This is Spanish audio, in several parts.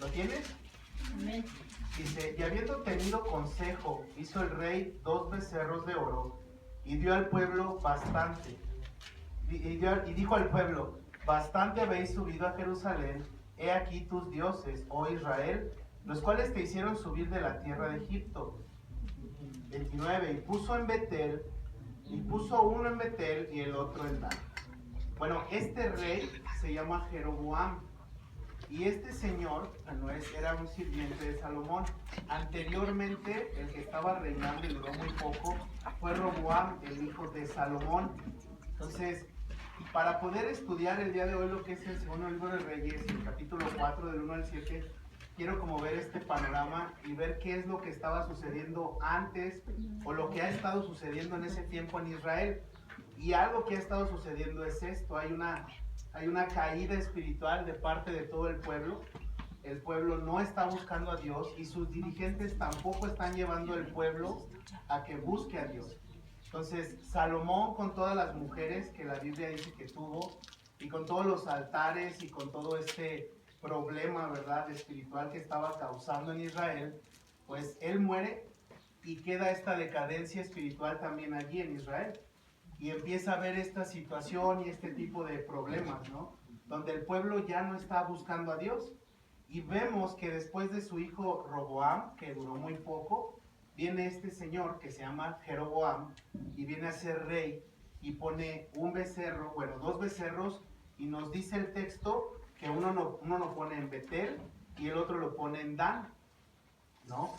¿Lo tienes? Amén. Dice, y habiendo tenido consejo, hizo el rey 2 becerros de oro y dio al pueblo bastante. Y dijo al pueblo, bastante habéis subido a Jerusalén, he aquí tus dioses, oh Israel, los cuales te hicieron subir de la tierra de Egipto. 29, y puso uno en Betel y el otro en Dan. Bueno, este rey se llama Jeroboam. Y este señor, era un sirviente de Salomón. Anteriormente, el que estaba reinando y duró muy poco, fue Roboam, el hijo de Salomón. Entonces, para poder estudiar el día de hoy lo que es el segundo libro de Reyes, el capítulo 4 del 1 al 7, quiero como ver este panorama y ver qué es lo que estaba sucediendo antes o lo que ha estado sucediendo en ese tiempo en Israel. Y algo que ha estado sucediendo es esto, hay una caída espiritual de parte de todo el pueblo. El pueblo no está buscando a Dios y sus dirigentes tampoco están llevando al pueblo a que busque a Dios. Entonces, Salomón, con todas las mujeres que la Biblia dice que tuvo, y con todos los altares y con todo este problema, ¿verdad?, espiritual que estaba causando en Israel, pues él muere y queda esta decadencia espiritual también allí en Israel. Y empieza a ver esta situación y este tipo de problemas, ¿no? Donde el pueblo ya no está buscando a Dios. Y vemos que después de su hijo Roboam, que duró muy poco, viene este señor que se llama Jeroboam y viene a ser rey y pone un becerro, bueno, 2 becerros, y nos dice el texto que uno lo pone en Betel y el otro lo pone en Dan, ¿no?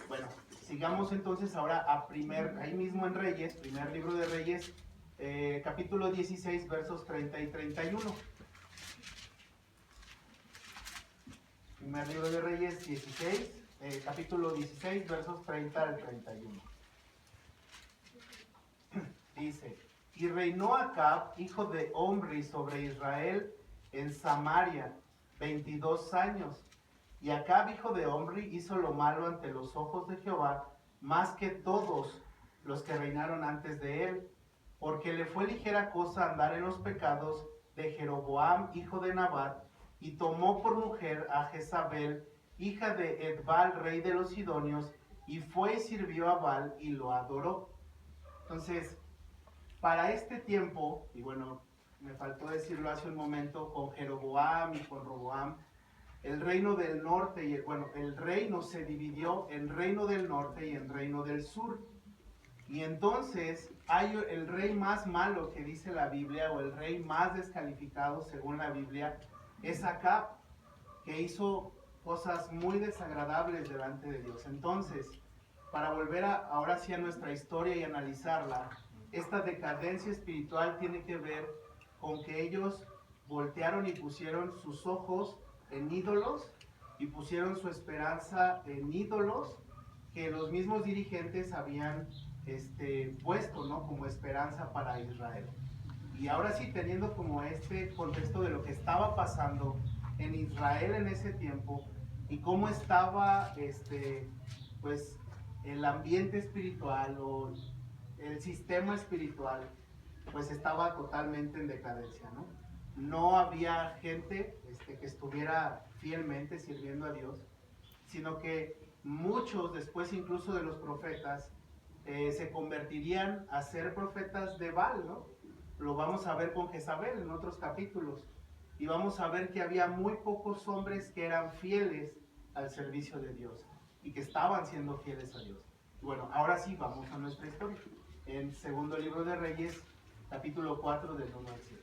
Bueno, sigamos entonces ahora ahí mismo en Reyes, primer libro de Reyes, capítulo 16, versos 30 y 31. Primer libro de Reyes 16, capítulo 16, versos 30 al 31. Dice, y reinó Acab, hijo de Omri, sobre Israel en Samaria 22 años. Y Acab, hijo de Omri, hizo lo malo ante los ojos de Jehová, más que todos los que reinaron antes de él, porque le fue ligera cosa andar en los pecados de Jeroboam, hijo de Nabat, y tomó por mujer a Jezabel, hija de Edbal, rey de los Sidonios, y fue y sirvió a Baal y lo adoró. Entonces, para este tiempo, y bueno, me faltó decirlo hace un momento, con Jeroboam y con Roboam, el reino del norte, el reino se dividió en reino del norte y en reino del sur. Y entonces hay el rey más malo que dice la Biblia, o el rey más descalificado según la Biblia, es Acab, que hizo cosas muy desagradables delante de Dios. Entonces, para volver ahora sí a nuestra historia y analizarla, esta decadencia espiritual tiene que ver con que ellos voltearon y pusieron sus ojos en ídolos y pusieron su esperanza en ídolos que los mismos dirigentes habían puesto, ¿no?, como esperanza para Israel. Y ahora sí, teniendo como este contexto de lo que estaba pasando en Israel en ese tiempo y cómo estaba pues el ambiente espiritual o el sistema espiritual, pues estaba totalmente en decadencia, ¿no? No había gente que estuviera fielmente sirviendo a Dios, sino que muchos, después incluso de los profetas, se convertirían a ser profetas de Baal, ¿no? Lo vamos a ver con Jezabel en otros capítulos. Y vamos a ver que había muy pocos hombres que eran fieles al servicio de Dios y que estaban siendo fieles a Dios. Bueno, ahora sí, vamos a nuestra historia. En segundo libro de Reyes, capítulo 4, del 1 al 7.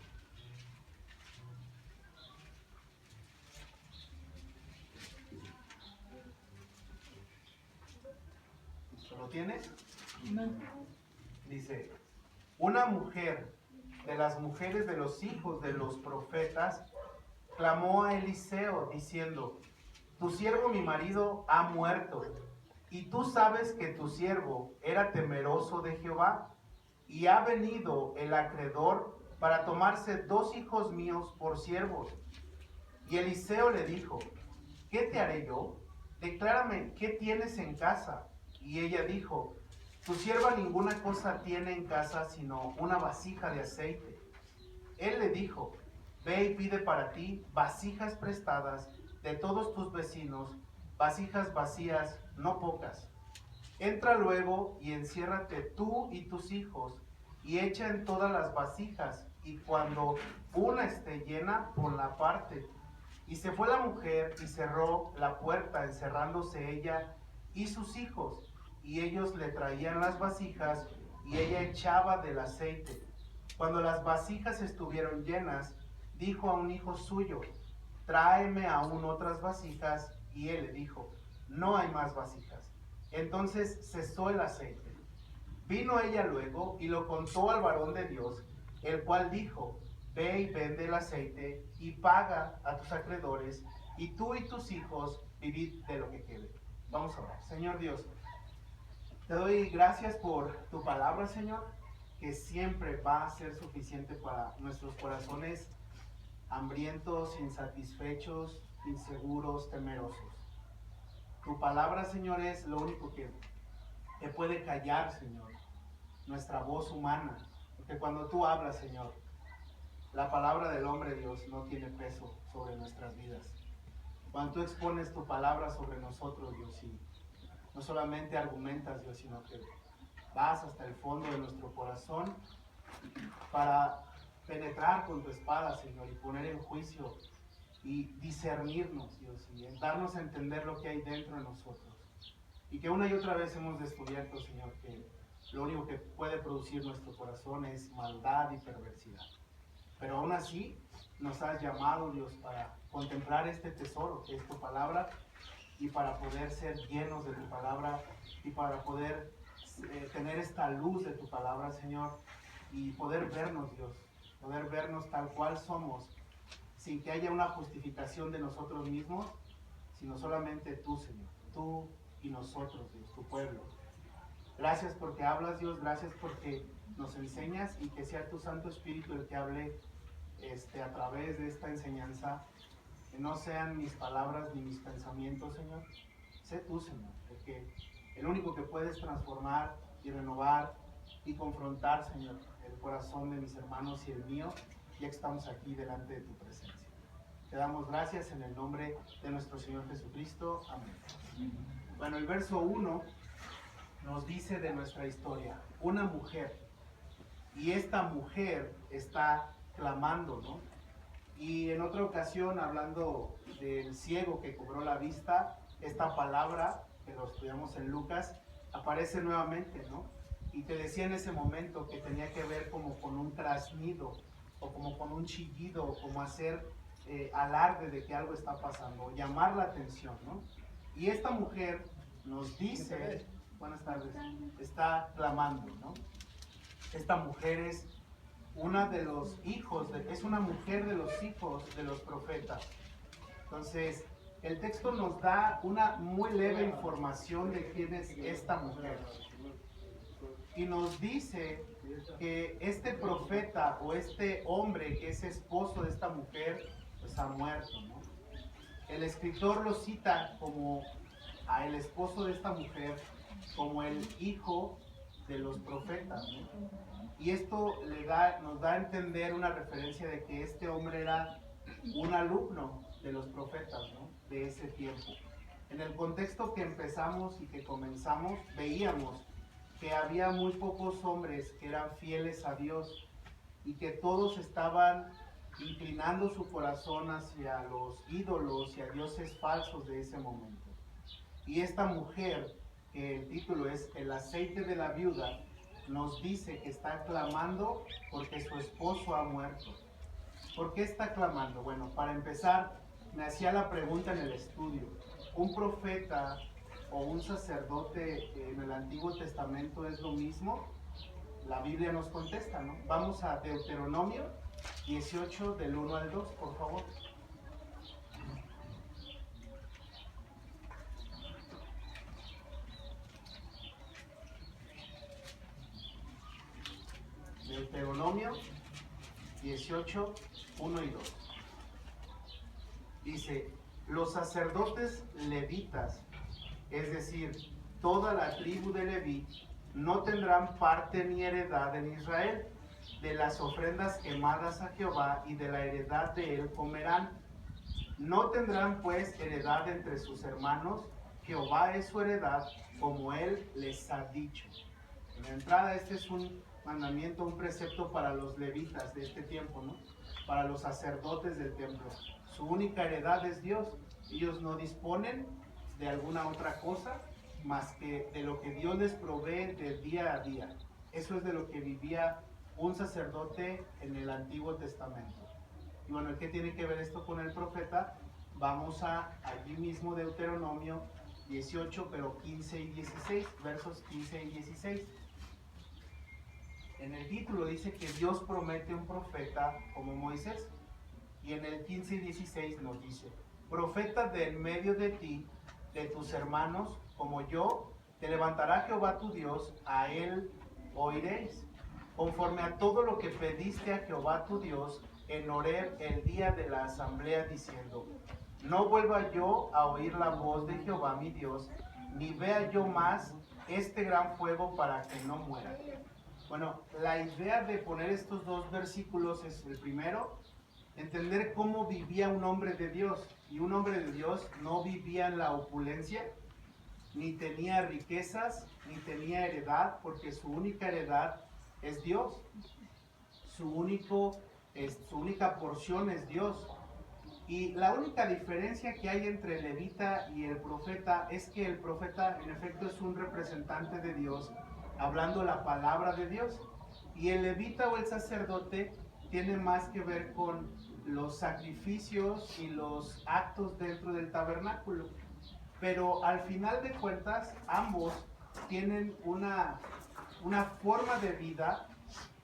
¿Lo tienes? Dice, una mujer de las mujeres de los hijos de los profetas clamó a Eliseo diciendo, tu siervo mi marido ha muerto, y tú sabes que tu siervo era temeroso de Jehová, y ha venido el acreedor para tomarse 2 hijos míos por siervos. Y Eliseo le dijo, ¿qué te haré yo? Declárame, ¿qué tienes en casa? Y ella dijo, tu sierva ninguna cosa tiene en casa sino una vasija de aceite. Él le dijo, ve y pide para ti vasijas prestadas de todos tus vecinos vasijas vacías, no pocas. Entra luego y enciérrate tú y tus hijos, y echa en todas las vasijas, y cuando una esté llena, ponla aparte. Y se fue la mujer y cerró la puerta, encerrándose ella y sus hijos, y ellos le traían las vasijas, y ella echaba del aceite. Cuando las vasijas estuvieron llenas, dijo a un hijo suyo: tráeme aún otras vasijas. Y él le dijo: no hay más vasijas. Entonces cesó el aceite. Vino ella luego y lo contó al varón de Dios, el cual dijo: ve y vende el aceite y paga a tus acreedores, y tú y tus hijos vivid de lo que quede. Vamos a orar. Señor Dios, te doy gracias por tu palabra, Señor, que siempre va a ser suficiente para nuestros corazones hambrientos, insatisfechos, inseguros, temerosos. Tu palabra, Señor, es lo único que puede callar, Señor, nuestra voz humana. Porque cuando tú hablas, Señor, la palabra del hombre, Dios, no tiene peso sobre nuestras vidas. Cuando tú expones tu palabra sobre nosotros, Dios, y no solamente argumentas, Dios, sino que vas hasta el fondo de nuestro corazón para penetrar con tu espada, Señor, y poner en juicio y discernirnos, Dios, y darnos a entender lo que hay dentro de nosotros. Y que una y otra vez hemos descubierto, Señor, que lo único que puede producir nuestro corazón es maldad y perversidad. Pero aún así nos has llamado, Dios, para contemplar este tesoro que es tu palabra, y para poder ser llenos de tu palabra, y para poder tener esta luz de tu palabra, Señor, y poder vernos, Dios, poder vernos tal cual somos, sin que haya una justificación de nosotros mismos, sino solamente tú, Señor, tú y nosotros, Dios, tu pueblo. Gracias porque hablas, Dios, gracias porque nos enseñas, y que sea tu Santo Espíritu el que hable a través de esta enseñanza. Que no sean mis palabras ni mis pensamientos, Señor. Sé tú, Señor, porque el único que puedes transformar y renovar y confrontar, Señor, el corazón de mis hermanos y el mío, ya que estamos aquí delante de tu presencia. Te damos gracias en el nombre de nuestro Señor Jesucristo. Amén. Bueno, el verso 1 nos dice de nuestra historia: una mujer. Y esta mujer está clamando, ¿no? Y en otra ocasión, hablando del ciego que cobró la vista, esta palabra, que lo estudiamos en Lucas, aparece nuevamente, ¿no? Y te decía en ese momento que tenía que ver como con un trasnido, o como con un chillido, o como hacer alarde de que algo está pasando, llamar la atención, ¿no? Y esta mujer nos dice, buenas tardes, está clamando, ¿no? Esta mujer es una de los hijos, es una mujer de los hijos de los profetas. Entonces, el texto nos da una muy leve información de quién es esta mujer. Y nos dice que este profeta, o este hombre que es esposo de esta mujer, pues ha muerto, ¿no? El escritor lo cita como a el esposo de esta mujer como el hijo de los profetas, ¿no? Y esto nos da a entender una referencia de que este hombre era un alumno de los profetas, ¿no? De ese tiempo. En el contexto que empezamos y que comenzamos, veíamos que había muy pocos hombres que eran fieles a Dios, y que todos estaban inclinando su corazón hacia los ídolos y a dioses falsos de ese momento. Y esta mujer, que el título es El aceite de la viuda, nos dice que está clamando porque su esposo ha muerto. ¿Por qué está clamando? Bueno, para empezar, me hacía la pregunta en el estudio: ¿un profeta o un sacerdote en el Antiguo Testamento es lo mismo? La Biblia nos contesta, ¿no? Vamos a Deuteronomio 18, del 1 al 2, por favor. Deuteronomio 18, 1 y 2. Dice: los sacerdotes levitas, es decir, toda la tribu de Leví, no tendrán parte ni heredad en Israel. De las ofrendas quemadas a Jehová y de la heredad de él comerán. No tendrán pues heredad entre sus hermanos, Jehová es su heredad, como él les ha dicho. En la entrada, este es un mandamiento, un precepto para los levitas de este tiempo, ¿no? Para los sacerdotes del templo. Su única heredad es Dios. Ellos no disponen de alguna otra cosa más que de lo que Dios les provee de día a día. Eso es de lo que vivía un sacerdote en el Antiguo Testamento. Y bueno, ¿qué tiene que ver esto con el profeta? Vamos a allí mismo Deuteronomio 18, pero 15 y 16, versos 15 y 16. En el título dice que Dios promete un profeta como Moisés. Y en el 15 y 16 nos dice, profeta de en medio de ti, de tus hermanos, como yo, te levantará Jehová tu Dios, a él oiréis, conforme a todo lo que pediste a Jehová tu Dios en Horeb el día de la asamblea, diciendo, no vuelva yo a oír la voz de Jehová mi Dios, ni vea yo más este gran fuego para que no muera. Bueno, la idea de poner estos dos versículos es el primero, entender cómo vivía un hombre de Dios. Y un hombre de Dios no vivía en la opulencia, ni tenía riquezas, ni tenía heredad, porque su única heredad es Dios. Su única porción es Dios. Y la única diferencia que hay entre el levita y el profeta es que el profeta en efecto es un representante de Dios, hablando la palabra de Dios. Y el levita o el sacerdote tiene más que ver con los sacrificios y los actos dentro del tabernáculo. Pero al final de cuentas, ambos tienen una forma de vida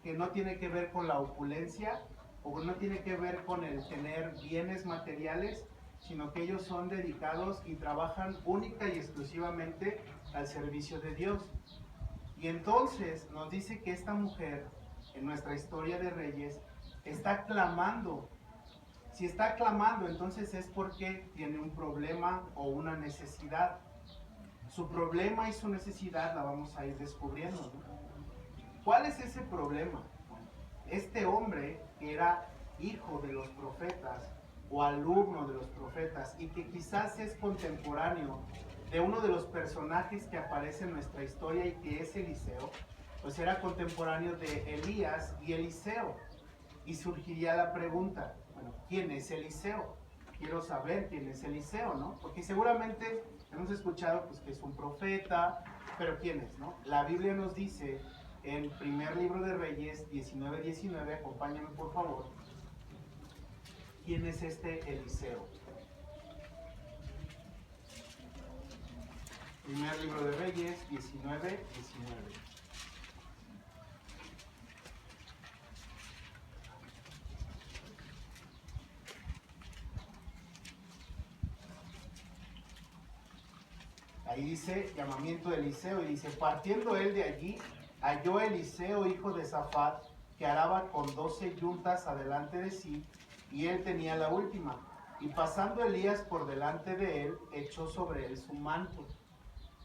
que no tiene que ver con la opulencia o no tiene que ver con el tener bienes materiales, sino que ellos son dedicados y trabajan única y exclusivamente al servicio de Dios. Y entonces nos dice que esta mujer, en nuestra historia de Reyes, está clamando. Si está clamando, entonces es porque tiene un problema o una necesidad. Su problema y su necesidad la vamos a ir descubriendo, ¿no? ¿Cuál es ese problema? Este hombre, que era hijo de los profetas o alumno de los profetas y que quizás es contemporáneo de uno de los personajes que aparece en nuestra historia y que es Eliseo, pues era contemporáneo de Elías y Eliseo. Y surgiría la pregunta, bueno, ¿quién es Eliseo? Quiero saber quién es Eliseo, ¿no? Porque seguramente hemos escuchado pues, que es un profeta, pero ¿quién es, no? La Biblia nos dice en primer libro de Reyes 19:19, acompáñame por favor, ¿quién es este Eliseo? Primer libro de Reyes 19:19. Ahí dice, llamamiento de Eliseo, y dice, partiendo él de allí, halló Eliseo, hijo de Safat, que araba con 12 yuntas adelante de sí, y él tenía la última. Y pasando Elías por delante de él, echó sobre él su manto.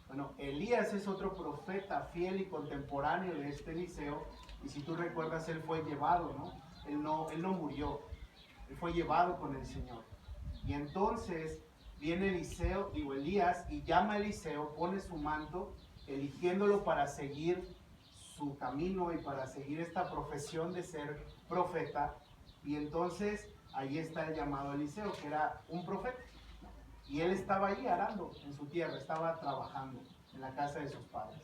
Bueno, Elías es otro profeta fiel y contemporáneo de este Eliseo, y si tú recuerdas, él fue llevado, ¿no? Él no murió, él fue llevado con el Señor. Y entonces viene Elías, y llama a Eliseo, pone su manto, eligiéndolo para seguir su camino y para seguir esta profesión de ser profeta. Y entonces ahí está el llamado Eliseo, que era un profeta. Y él estaba ahí arando en su tierra, estaba trabajando en la casa de sus padres.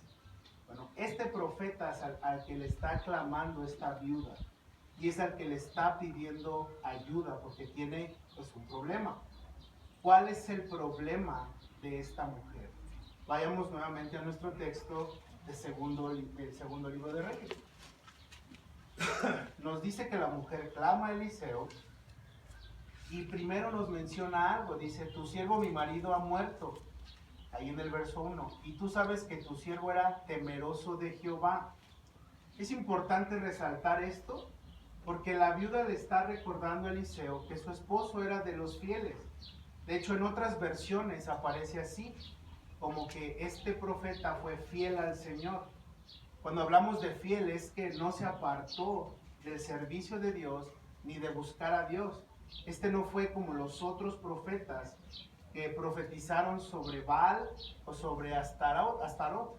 Bueno, este profeta es al que le está clamando esta viuda, y es al que le está pidiendo ayuda porque tiene pues un problema. ¿Cuál es el problema de esta mujer? Vayamos nuevamente a nuestro texto del segundo libro de Reyes. Nos dice que la mujer clama a Eliseo y primero nos menciona algo. Dice, tu siervo mi marido ha muerto. Ahí en el verso 1. Y tú sabes que tu siervo era temeroso de Jehová. Es importante resaltar esto porque la viuda le está recordando a Eliseo que su esposo era de los fieles. De hecho, en otras versiones aparece así, como que este profeta fue fiel al Señor. Cuando hablamos de fiel es que no se apartó del servicio de Dios ni de buscar a Dios. Este no fue como los otros profetas que profetizaron sobre Baal o sobre Astarot.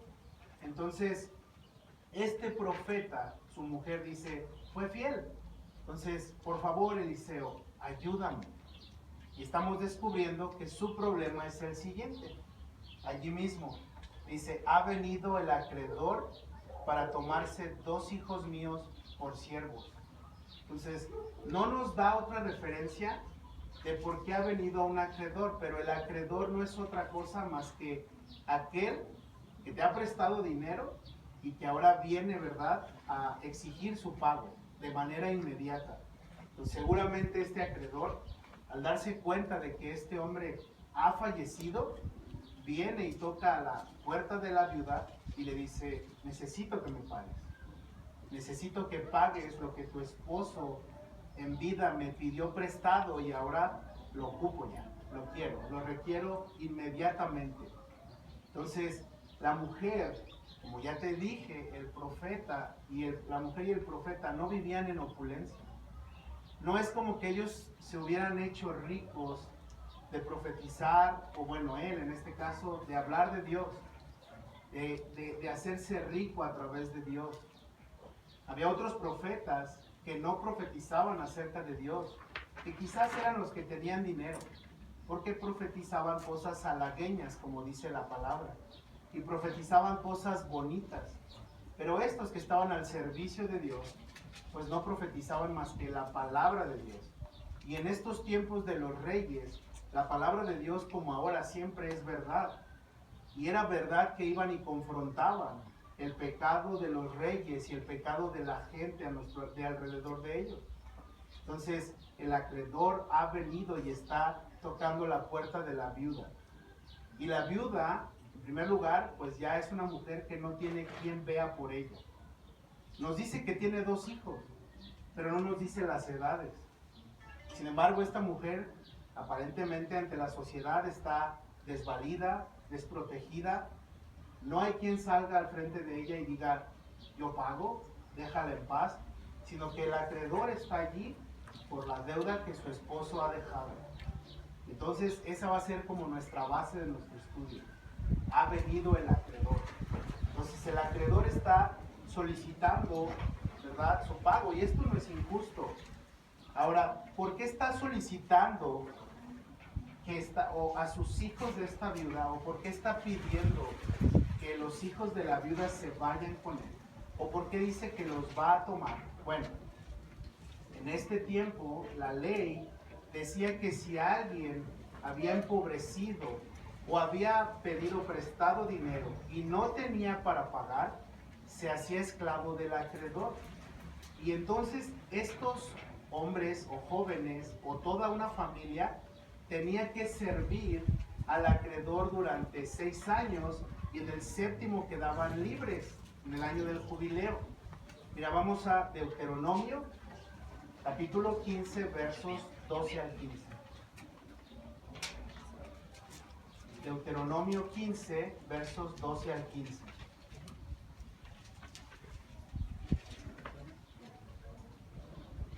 Entonces, este profeta, su mujer dice, fue fiel. Entonces, por favor, Eliseo, ayúdame. Y estamos descubriendo que su problema es el siguiente. Allí mismo, dice, ha venido el acreedor para tomarse 2 hijos míos por siervos. Entonces, no nos da otra referencia de por qué ha venido un acreedor, pero el acreedor no es otra cosa más que aquel que te ha prestado dinero y que ahora viene, ¿verdad?, a exigir su pago de manera inmediata. Entonces, seguramente este acreedor, al darse cuenta de que este hombre ha fallecido, viene y toca a la puerta de la viuda y le dice, necesito que me pagues. Necesito que pagues lo que tu esposo en vida me pidió prestado y ahora lo ocupo ya, lo quiero, lo requiero inmediatamente. Entonces, la mujer, como ya te dije, el profeta y la mujer y el profeta no vivían en opulencia. No es como que ellos se hubieran hecho ricos de profetizar, o bueno, él en este caso, de hablar de Dios, de hacerse rico a través de Dios. Había otros profetas que no profetizaban acerca de Dios, que quizás eran los que tenían dinero, porque profetizaban cosas halagueñas, como dice la palabra, y profetizaban cosas bonitas. Pero estos que estaban al servicio de Dios, pues no profetizaban más que la palabra de Dios. Y en estos tiempos de los reyes, la palabra de Dios, como ahora, siempre es verdad. Y era verdad que iban y confrontaban el pecado de los reyes y el pecado de la gente de alrededor de ellos. Entonces, el acreedor ha venido y está tocando la puerta de la viuda. Y la viuda, en primer lugar, pues ya es una mujer que no tiene quien vea por ella. Nos dice que tiene 2 hijos, pero no nos dice las edades. Sin embargo, esta mujer, aparentemente ante la sociedad, está desvalida, desprotegida. No hay quien salga al frente de ella y diga, yo pago, déjala en paz, sino que el acreedor está allí por la deuda que su esposo ha dejado. Entonces, esa va a ser como nuestra base de nuestro estudio. Ha venido el acreedor. Entonces, el acreedor está solicitando, ¿verdad?, su pago, y esto no es injusto. Ahora, ¿por qué está solicitando o a sus hijos de esta viuda, o por qué está pidiendo que los hijos de la viuda se vayan con él? ¿O por qué dice que los va a tomar? Bueno, en este tiempo la ley decía que si alguien había empobrecido o había pedido prestado dinero y no tenía para pagar, se hacía esclavo del acreedor. Y entonces estos hombres o jóvenes o toda una familia tenía que servir al acreedor durante 6 años y en el 7º quedaban libres, en el año del jubileo. Mira, vamos a Deuteronomio, capítulo 15, versos 12 al 15. Deuteronomio 15, versos 12 al 15.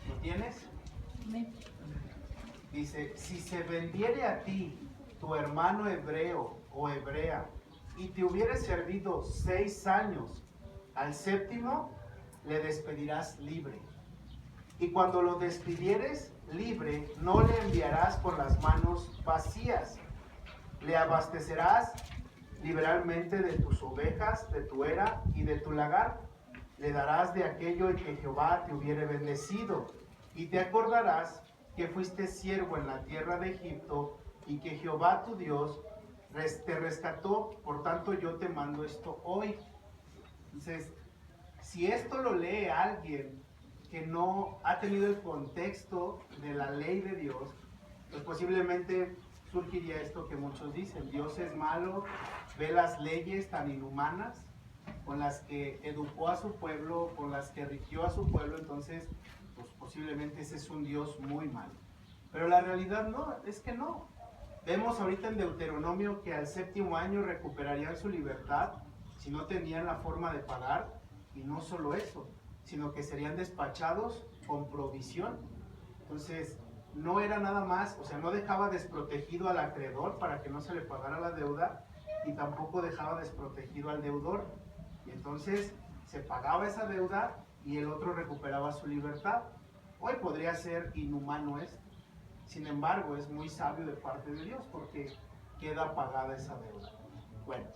¿Lo tienes? Dice, si se vendiere a ti tu hermano hebreo o hebrea y te hubiere servido 6 años, al 7º le despedirás libre. Y cuando lo despidieres libre, no le enviarás con las manos vacías. Le abastecerás liberalmente de tus ovejas, de tu era y de tu lagar. Le darás de aquello en que Jehová te hubiere bendecido. Y te acordarás que fuiste siervo en la tierra de Egipto y que Jehová tu Dios te rescató. Por tanto, yo te mando esto hoy. Entonces, si esto lo lee alguien que no ha tenido el contexto de la ley de Dios, pues posiblemente surgiría esto que muchos dicen: Dios es malo, ve las leyes tan inhumanas con las que educó a su pueblo, con las que rigió a su pueblo, entonces pues posiblemente ese es un Dios muy malo. Pero la realidad no, es que no. Vemos ahorita en Deuteronomio que al 7º año recuperarían su libertad si no tenían la forma de pagar, y no solo eso, sino que serían despachados con provisión. Entonces, no era nada más, o sea, no dejaba desprotegido al acreedor para que no se le pagara la deuda, y tampoco dejaba desprotegido al deudor. Y entonces se pagaba esa deuda y el otro recuperaba su libertad. Hoy podría ser inhumano esto. Sin embargo, es muy sabio de parte de Dios porque queda pagada esa deuda. Bueno,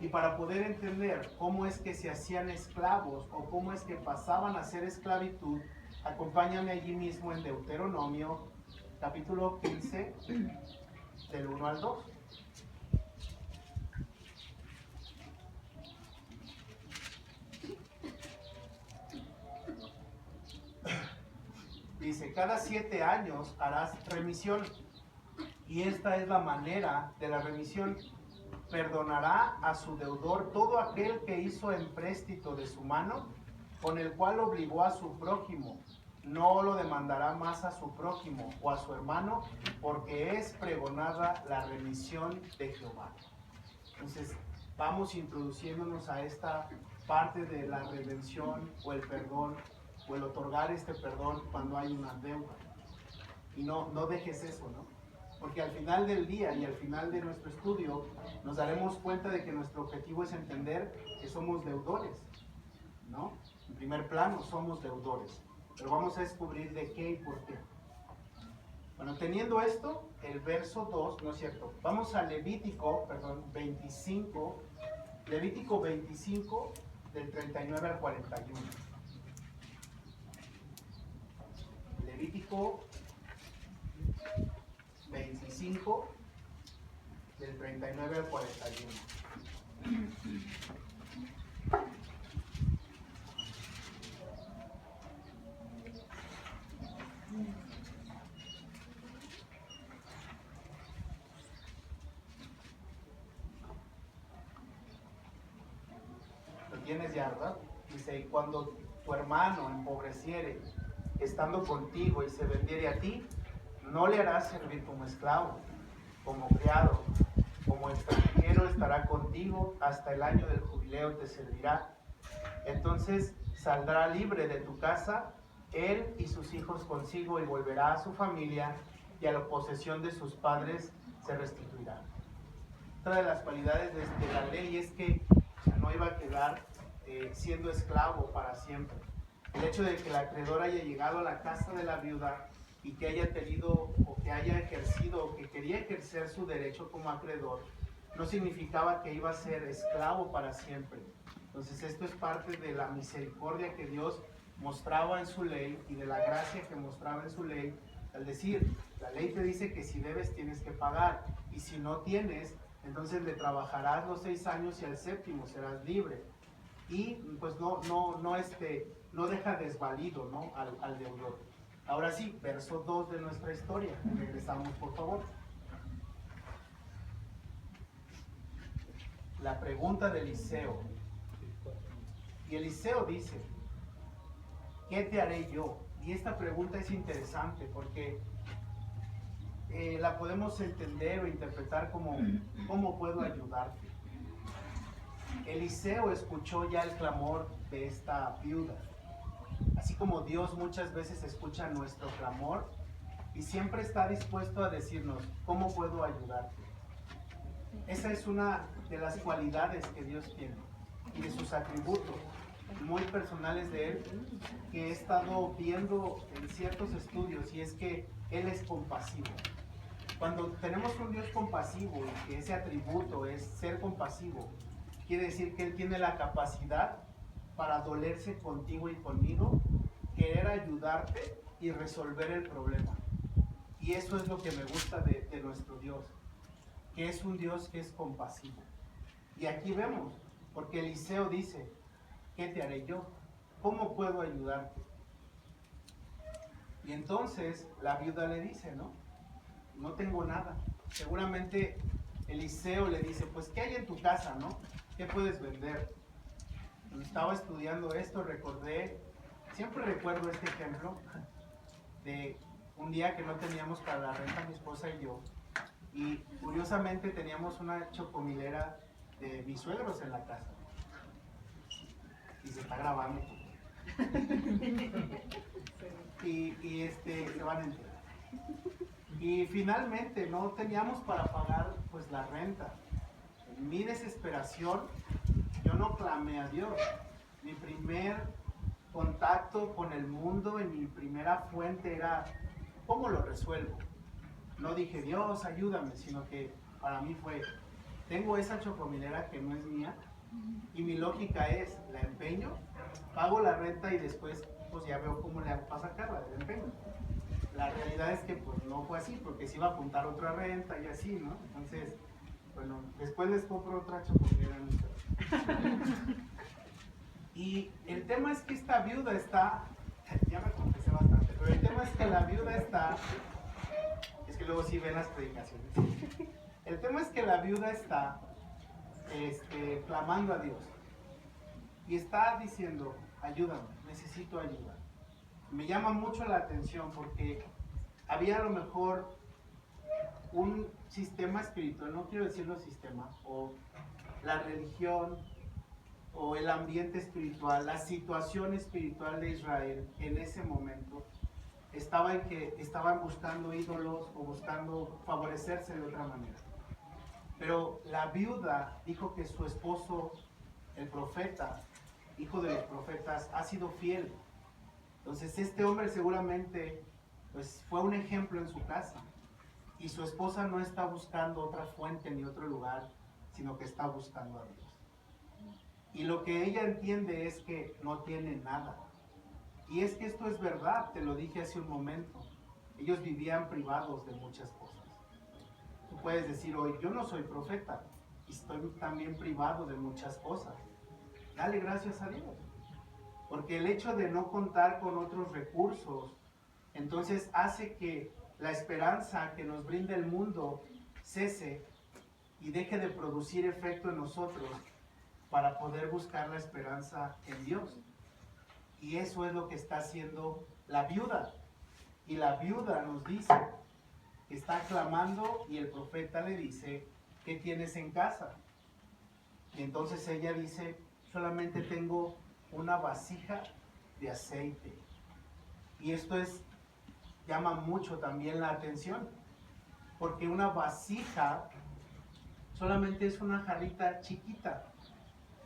y para poder entender cómo es que se hacían esclavos o cómo es que pasaban a ser esclavitud, acompáñame allí mismo en Deuteronomio, capítulo 15, del 1 al 2. Dice, cada 7 años harás remisión, y esta es la manera de la remisión. Perdonará a su deudor todo aquel que hizo empréstito de su mano, con el cual obligó a su prójimo. No lo demandará más a su prójimo o a su hermano, porque es pregonada la remisión de Jehová. Entonces, vamos introduciéndonos a esta parte de la redención o el perdón, o el otorgar este perdón cuando hay una deuda. Y no dejes eso, ¿no? Porque al final del día y al final de nuestro estudio nos daremos cuenta de que nuestro objetivo es entender que somos deudores, ¿no? En primer plano somos deudores, pero vamos a descubrir de qué y por qué. Bueno, teniendo esto, el verso 2, ¿no es cierto? Vamos a Levítico 25, Levítico 25 del 39 al 41. Levítico 25 del 39 al 41. Lo tienes ya, ¿verdad? Dice, y cuando tu hermano empobreciere estando contigo y se vendiere a ti, no le harás servir como esclavo, como criado, como extranjero estará contigo, hasta el año del jubileo te servirá. Entonces saldrá libre de tu casa, él y sus hijos consigo, y volverá a su familia, y a la posesión de sus padres se restituirá. Otra de las cualidades de la ley es que no iba a quedar siendo esclavo para siempre. El hecho de que el acreedor haya llegado a la casa de la viuda y que haya tenido o que haya ejercido o que quería ejercer su derecho como acreedor, no significaba que iba a ser esclavo para siempre. Entonces esto es parte de la misericordia que Dios mostraba en su ley y de la gracia que mostraba en su ley, al decir, la ley te dice que si debes tienes que pagar, y si no tienes, entonces le trabajarás los 6 años y al séptimo serás libre. Y pues no deja desvalido, ¿no? al deudor. Ahora sí, verso 2 de nuestra historia. Regresamos, por favor. La pregunta de Eliseo. Y Eliseo dice, ¿qué te haré yo? Y esta pregunta es interesante porque la podemos entender o interpretar como, ¿cómo puedo ayudarte? Eliseo escuchó ya el clamor de esta viuda. Así como Dios muchas veces escucha nuestro clamor y siempre está dispuesto a decirnos, ¿cómo puedo ayudarte? Esa es una de las cualidades que Dios tiene y de sus atributos muy personales de Él, que he estado viendo en ciertos estudios, y es que Él es compasivo. Cuando tenemos un Dios compasivo y que ese atributo es ser compasivo, quiere decir que Él tiene la capacidad para dolerse contigo y conmigo, querer ayudarte y resolver el problema. Y eso es lo que me gusta de nuestro Dios, que es un Dios que es compasivo. Y aquí vemos, porque Eliseo dice, ¿qué te haré yo? ¿Cómo puedo ayudarte? Y entonces la viuda le dice, no tengo nada. Seguramente Eliseo le dice, pues ¿qué hay en tu casa, no? ¿Qué puedes vender? Cuando estaba estudiando esto siempre recuerdo este ejemplo de un día que no teníamos para la renta mi esposa y yo, y curiosamente teníamos una chocomilera de mis suegros en la casa. Y se está grabando. Y se van a enterar. Y finalmente no teníamos para pagar pues la renta. En mi desesperación, yo no clamé a Dios. Mi primer contacto con el mundo y mi primera fuente era, ¿cómo lo resuelvo? No dije, Dios, ayúdame, sino que para mí fue, tengo esa chocomilera que no es mía, y mi lógica es, la empeño, pago la renta y después pues ya veo cómo le hago para sacarla del empeño. La realidad es que pues no fue así, porque se iba a apuntar otra renta y así, ¿no? Entonces, bueno, después les compro otra chocomilera. Y el tema es que esta viuda está, ya me confesé bastante, pero el tema es que la viuda está, es que luego sí ven las predicaciones. El tema es que la viuda está clamando a Dios y está diciendo, ayúdame, necesito ayuda. Me llama mucho la atención porque había a lo mejor un sistema espiritual, no quiero decirlo sistema, o la religión, o el ambiente espiritual, la situación espiritual de Israel en ese momento estaba en que estaban buscando ídolos o buscando favorecerse de otra manera. Pero la viuda dijo que su esposo, el profeta, hijo de los profetas, ha sido fiel. Entonces este hombre seguramente pues, fue un ejemplo en su casa. Y su esposa no está buscando otra fuente ni otro lugar, sino que está buscando a Dios. Y lo que ella entiende es que no tiene nada. Y es que esto es verdad, te lo dije hace un momento. Ellos vivían privados de muchas cosas. Tú puedes decir hoy, yo no soy profeta, y estoy también privado de muchas cosas. Dale gracias a Dios. Porque el hecho de no contar con otros recursos, entonces hace que la esperanza que nos brinda el mundo cese y deje de producir efecto en nosotros para poder buscar la esperanza en Dios. Y eso es lo que está haciendo la viuda. Y la viuda nos dice, está clamando y el profeta le dice, ¿qué tienes en casa? Y entonces ella dice, solamente tengo una vasija de aceite. Y esto llama mucho también la atención, porque una vasija solamente es una jarrita chiquita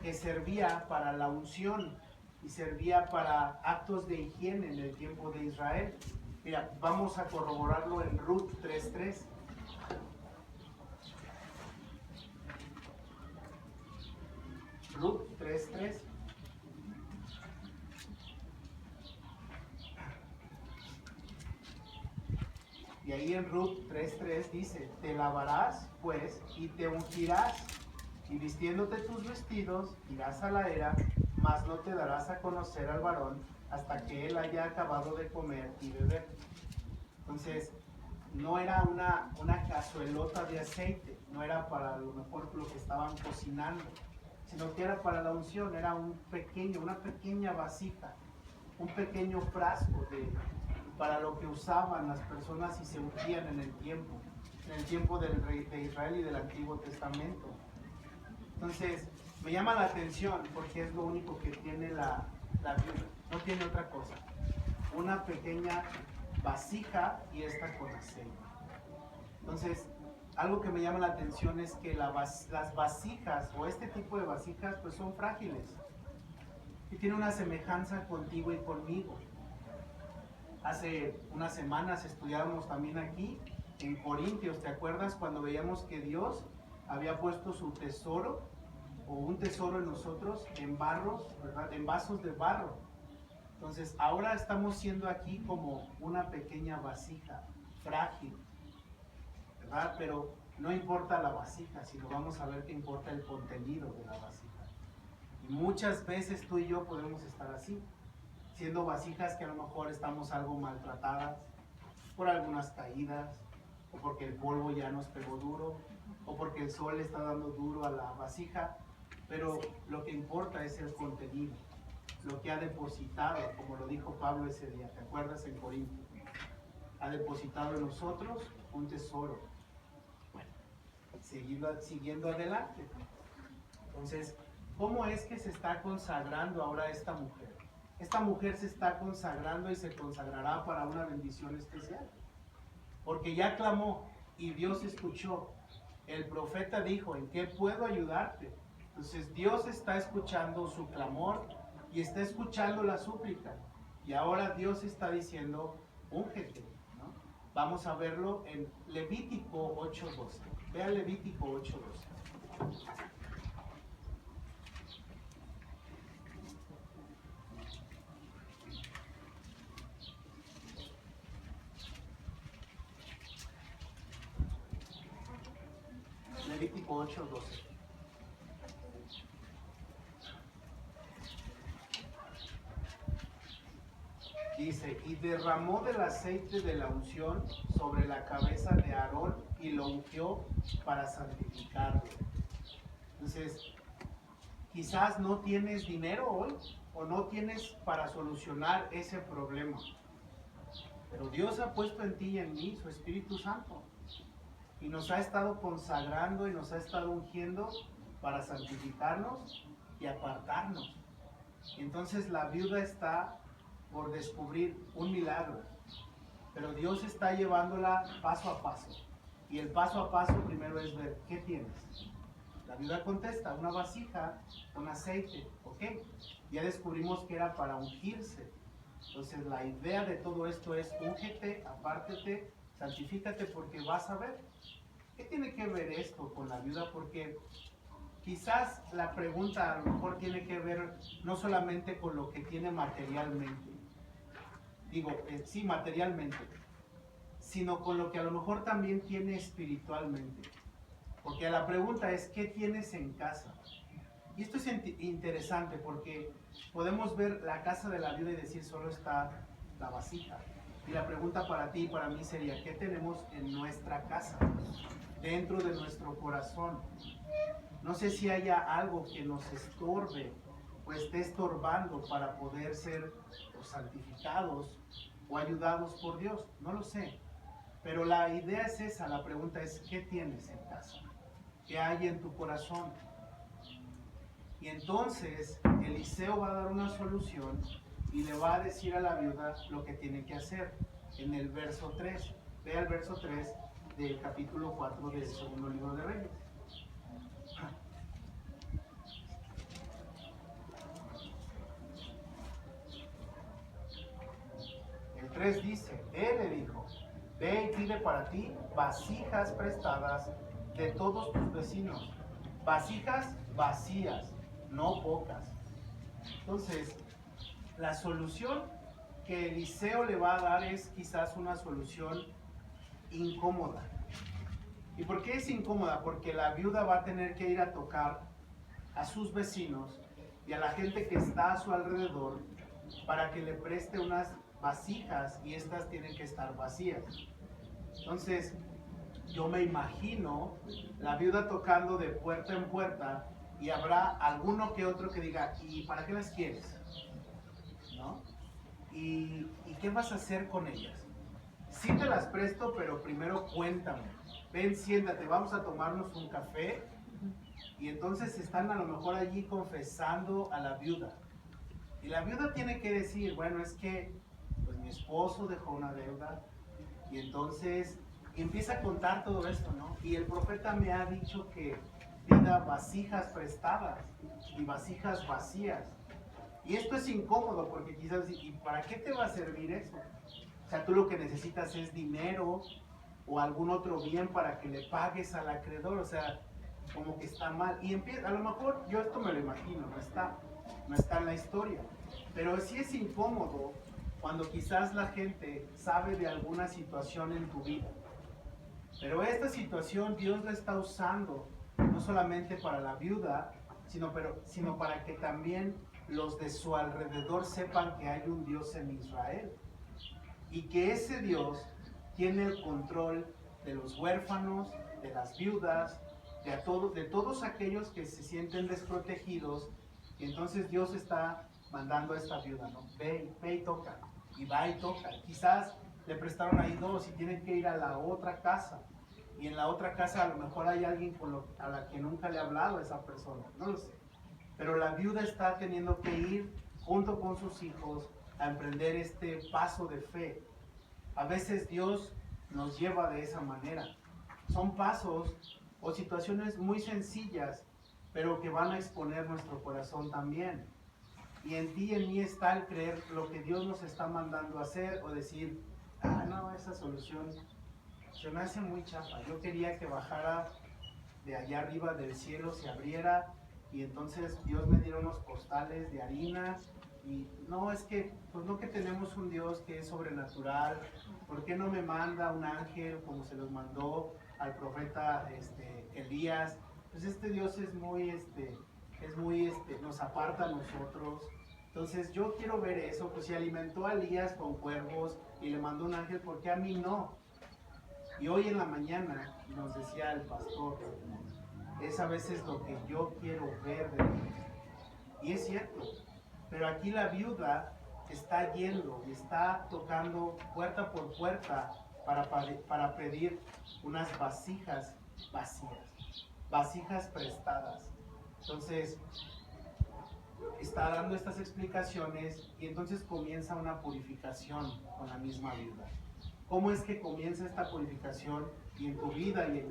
que servía para la unción y servía para actos de higiene en el tiempo de Israel. Mira, vamos a corroborarlo en Ruth 3:3. Ruth 3:3. Y ahí en Ruth 3:3 dice, te lavarás pues y te ungirás y vistiéndote tus vestidos irás a la era, mas no te darás a conocer al varón hasta que él haya acabado de comer y beber. Entonces, no era una cazuelota de aceite, no era para lo mejor lo que estaban cocinando, sino que era para la unción, era una pequeña vasija, un pequeño frasco para lo que usaban las personas y se ungían en el tiempo del rey de Israel y del Antiguo Testamento. Entonces, me llama la atención porque es lo único que tiene la Biblia, no tiene otra cosa. Una pequeña vasija y esta con aceite. Entonces, algo que me llama la atención es que las vasijas o este tipo de vasijas pues son frágiles y tiene una semejanza contigo y conmigo. Hace unas semanas estudiábamos también aquí en Corintios, ¿te acuerdas cuando veíamos que Dios había puesto su tesoro o un tesoro en nosotros en barros, ¿verdad? En vasos de barro? Entonces ahora estamos siendo aquí como una pequeña vasija frágil, ¿verdad? Pero no importa la vasija, sino vamos a ver que importa el contenido de la vasija. Y muchas veces tú y yo podemos estar así, siendo vasijas que a lo mejor estamos algo maltratadas por algunas caídas, o porque el polvo ya nos pegó duro, o porque el sol está dando duro a la vasija, pero lo que importa es el contenido, lo que ha depositado, como lo dijo Pablo ese día, ¿te acuerdas en Corintios? Ha depositado en nosotros un tesoro. Bueno, siguiendo adelante. Entonces, ¿cómo es que se está consagrando ahora esta mujer? Esta mujer se está consagrando y se consagrará para una bendición especial. porque ya clamó y Dios escuchó. El profeta dijo, ¿en qué puedo ayudarte? Entonces Dios está escuchando su clamor y está escuchando la súplica. Y ahora Dios está diciendo, úngete, ¿no? Vamos a verlo en Levítico 8:12. Vea Levítico 8:12. Levítico 8:12. Dice, y derramó del aceite de la unción sobre la cabeza de Aarón y lo ungió para santificarlo. Entonces, quizás no tienes dinero hoy o no tienes para solucionar ese problema. Pero Dios ha puesto en ti y en mí su Espíritu Santo. Y nos ha estado consagrando y nos ha estado ungiendo para santificarnos y apartarnos. Entonces la viuda está por descubrir un milagro, pero Dios está llevándola paso a paso. Y el paso a paso primero es ver, ¿qué tienes? La viuda contesta, una vasija con aceite, ¿ok? Ya descubrimos que era para ungirse. Entonces la idea de todo esto es, úngete, apártete, santifícate porque vas a ver. ¿Qué tiene que ver esto con la viuda? Porque quizás la pregunta a lo mejor tiene que ver no solamente con lo que tiene materialmente, sí, materialmente, sino con lo que a lo mejor también tiene espiritualmente. Porque la pregunta es, ¿qué tienes en casa? Y esto es interesante porque podemos ver la casa de la viuda y decir, solo está la vasija. Y la pregunta para ti y para mí sería, ¿qué tenemos en nuestra casa? Dentro de nuestro corazón. No sé si haya algo que nos estorbe o esté estorbando para poder ser santificados o ayudados por Dios. No lo sé. Pero la idea es esa, la pregunta es, ¿qué tienes en casa? ¿Qué hay en tu corazón? Y entonces Eliseo va a dar una solución y le va a decir a la viuda lo que tiene que hacer en el verso 3. Vea el verso 3 del capítulo 4 del segundo libro de Reyes. El 3 dice, él le dijo, ve y pide para ti vasijas prestadas de todos tus vecinos, vasijas vacías, no pocas. Entonces, la solución que Eliseo le va a dar es quizás una solución incómoda. ¿Y por qué es incómoda? Porque la viuda va a tener que ir a tocar a sus vecinos y a la gente que está a su alrededor para que le preste unas vasijas y estas tienen que estar vacías. Entonces, yo me imagino la viuda tocando de puerta en puerta y habrá alguno que otro que diga, ¿y para qué las quieres? ¿No? ¿Y qué vas a hacer con ellas? Sí te las presto, pero primero cuéntame. Ven, siéntate, vamos a tomarnos un café. Y entonces están a lo mejor allí confesando a la viuda. Y la viuda tiene que decir, bueno, es que pues mi esposo dejó una deuda. Y entonces empieza a contar todo esto, ¿no? Y el profeta me ha dicho que pida vasijas prestadas y vasijas vacías. Y esto es incómodo porque quizás, ¿y para qué te va a servir eso? O sea, tú lo que necesitas es dinero o algún otro bien para que le pagues al acreedor, o sea, como que está mal. Y empieza, a lo mejor yo esto me lo imagino, no está en la historia. Pero sí es incómodo cuando quizás la gente sabe de alguna situación en tu vida. Pero esta situación Dios la está usando no solamente para la viuda, sino para que también los de su alrededor sepan que hay un Dios en Israel. Y que ese Dios tiene el control de los huérfanos, de las viudas, de todos aquellos que se sienten desprotegidos. Y entonces Dios está mandando a esta viuda, ¿no? Ve y toca. Y va y toca. Quizás le prestaron ahí dos y tienen que ir a la otra casa. Y en la otra casa a lo mejor hay alguien a la que nunca le ha hablado a esa persona. No lo sé. Pero la viuda está teniendo que ir junto con sus hijos a emprender este paso de fe. A veces Dios nos lleva de esa manera. Son pasos o situaciones muy sencillas, pero que van a exponer nuestro corazón también. Y en ti y en mí está el creer lo que Dios nos está mandando a hacer o decir, no, esa solución se me hace muy chafa. Yo quería que bajara de allá arriba del cielo, se abriera y entonces Dios me diera unos costales de harina. Y no, es que, pues no, que tenemos un Dios que es sobrenatural. ¿Por qué no me manda un ángel como se los mandó al profeta Elías? Pues este Dios es muy, nos aparta a nosotros. Entonces yo quiero ver eso, pues si alimentó a Elías con cuervos y le mandó un ángel, ¿por qué a mí no? Y hoy en la mañana nos decía el pastor, es a veces lo que yo quiero ver de Dios. Y es cierto, pero aquí la viuda está yendo y está tocando puerta por puerta para pedir unas vasijas vacías, vasijas prestadas. Entonces, está dando estas explicaciones y entonces comienza una purificación con la misma viuda. ¿Cómo es que comienza esta purificación? Y en tu vida y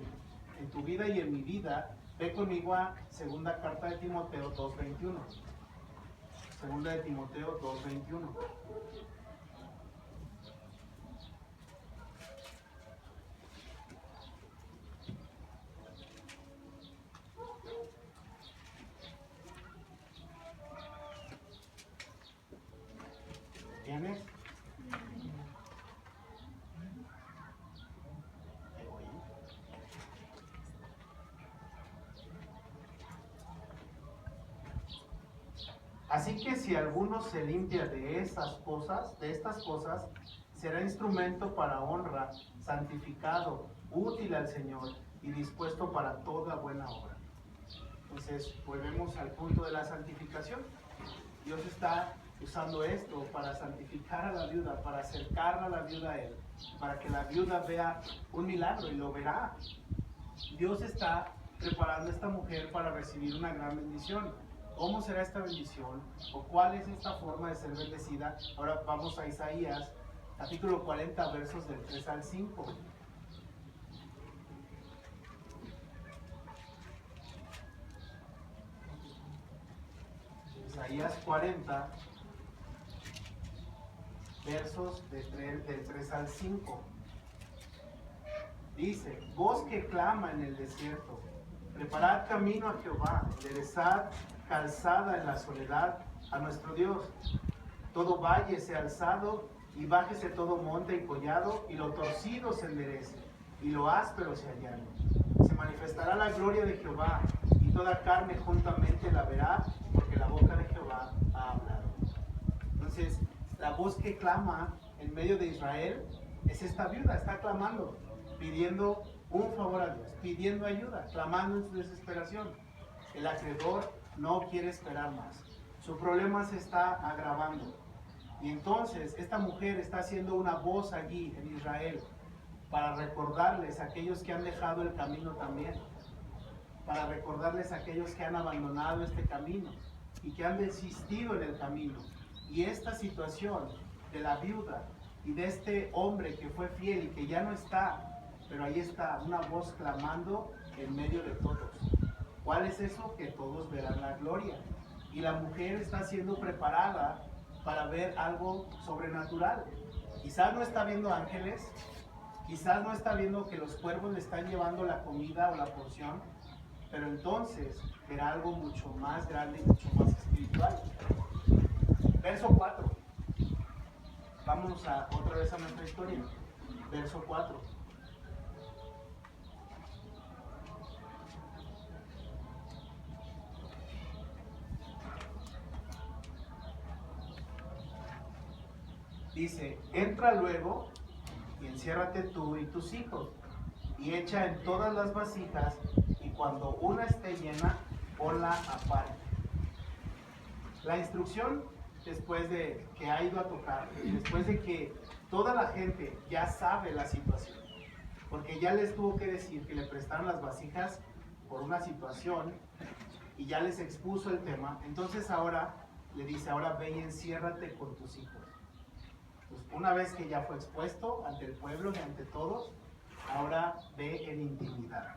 en tu vida y en mi vida, ve conmigo a segunda carta de Timoteo 2:21. Segunda de Timoteo 2:21. ¿Tienes? Así que si alguno se limpia de estas cosas, será instrumento para honra, santificado, útil al Señor y dispuesto para toda buena obra. Entonces, volvemos al punto de la santificación. Dios está usando esto para santificar a la viuda, para acercar a la viuda a Él, para que la viuda vea un milagro y lo verá. Dios está preparando a esta mujer para recibir una gran bendición. ¿Cómo será esta bendición? ¿O cuál es esta forma de ser bendecida? Ahora vamos a Isaías, capítulo 40, versos del 3 al 5. Isaías 40, versos del 3 al 5. Dice, voz que clama en el desierto, preparad camino a Jehová, enderezad calzada en la soledad a nuestro Dios. Todo valle sea alzado y bájese todo monte y collado, y lo torcido se enderece, y lo áspero se allane. Se manifestará la gloria de Jehová, y toda carne juntamente la verá, porque la boca de Jehová ha hablado. Entonces, la voz que clama en medio de Israel es esta viuda, está clamando, pidiendo un favor a Dios, pidiendo ayuda, clamando en su desesperación. El acreedor no quiere esperar más. Su problema se está agravando. Y entonces esta mujer está haciendo una voz allí en Israel para recordarles a aquellos que han dejado el camino también, para recordarles a aquellos que han abandonado este camino y que han desistido en el camino. Y esta situación de la viuda y de este hombre que fue fiel y que ya no está, pero ahí está una voz clamando en medio de todos. ¿Cuál es eso? Que todos verán la gloria. Y la mujer está siendo preparada para ver algo sobrenatural. Quizás no está viendo ángeles, quizás no está viendo que los cuervos le están llevando la comida o la porción, pero entonces verá algo mucho más grande y mucho más espiritual. Verso 4. Vamos otra vez a nuestra historia. Verso 4. Dice, entra luego y enciérrate tú y tus hijos, y echa en todas las vasijas, y cuando una esté llena, ponla aparte. La instrucción, después de que ha ido a tocar, después de que toda la gente ya sabe la situación, porque ya les tuvo que decir que le prestaron las vasijas por una situación, y ya les expuso el tema, entonces ahora le dice, ahora ve y enciérrate con tus hijos. Pues una vez que ya fue expuesto ante el pueblo y ante todos, ahora ve en intimidad.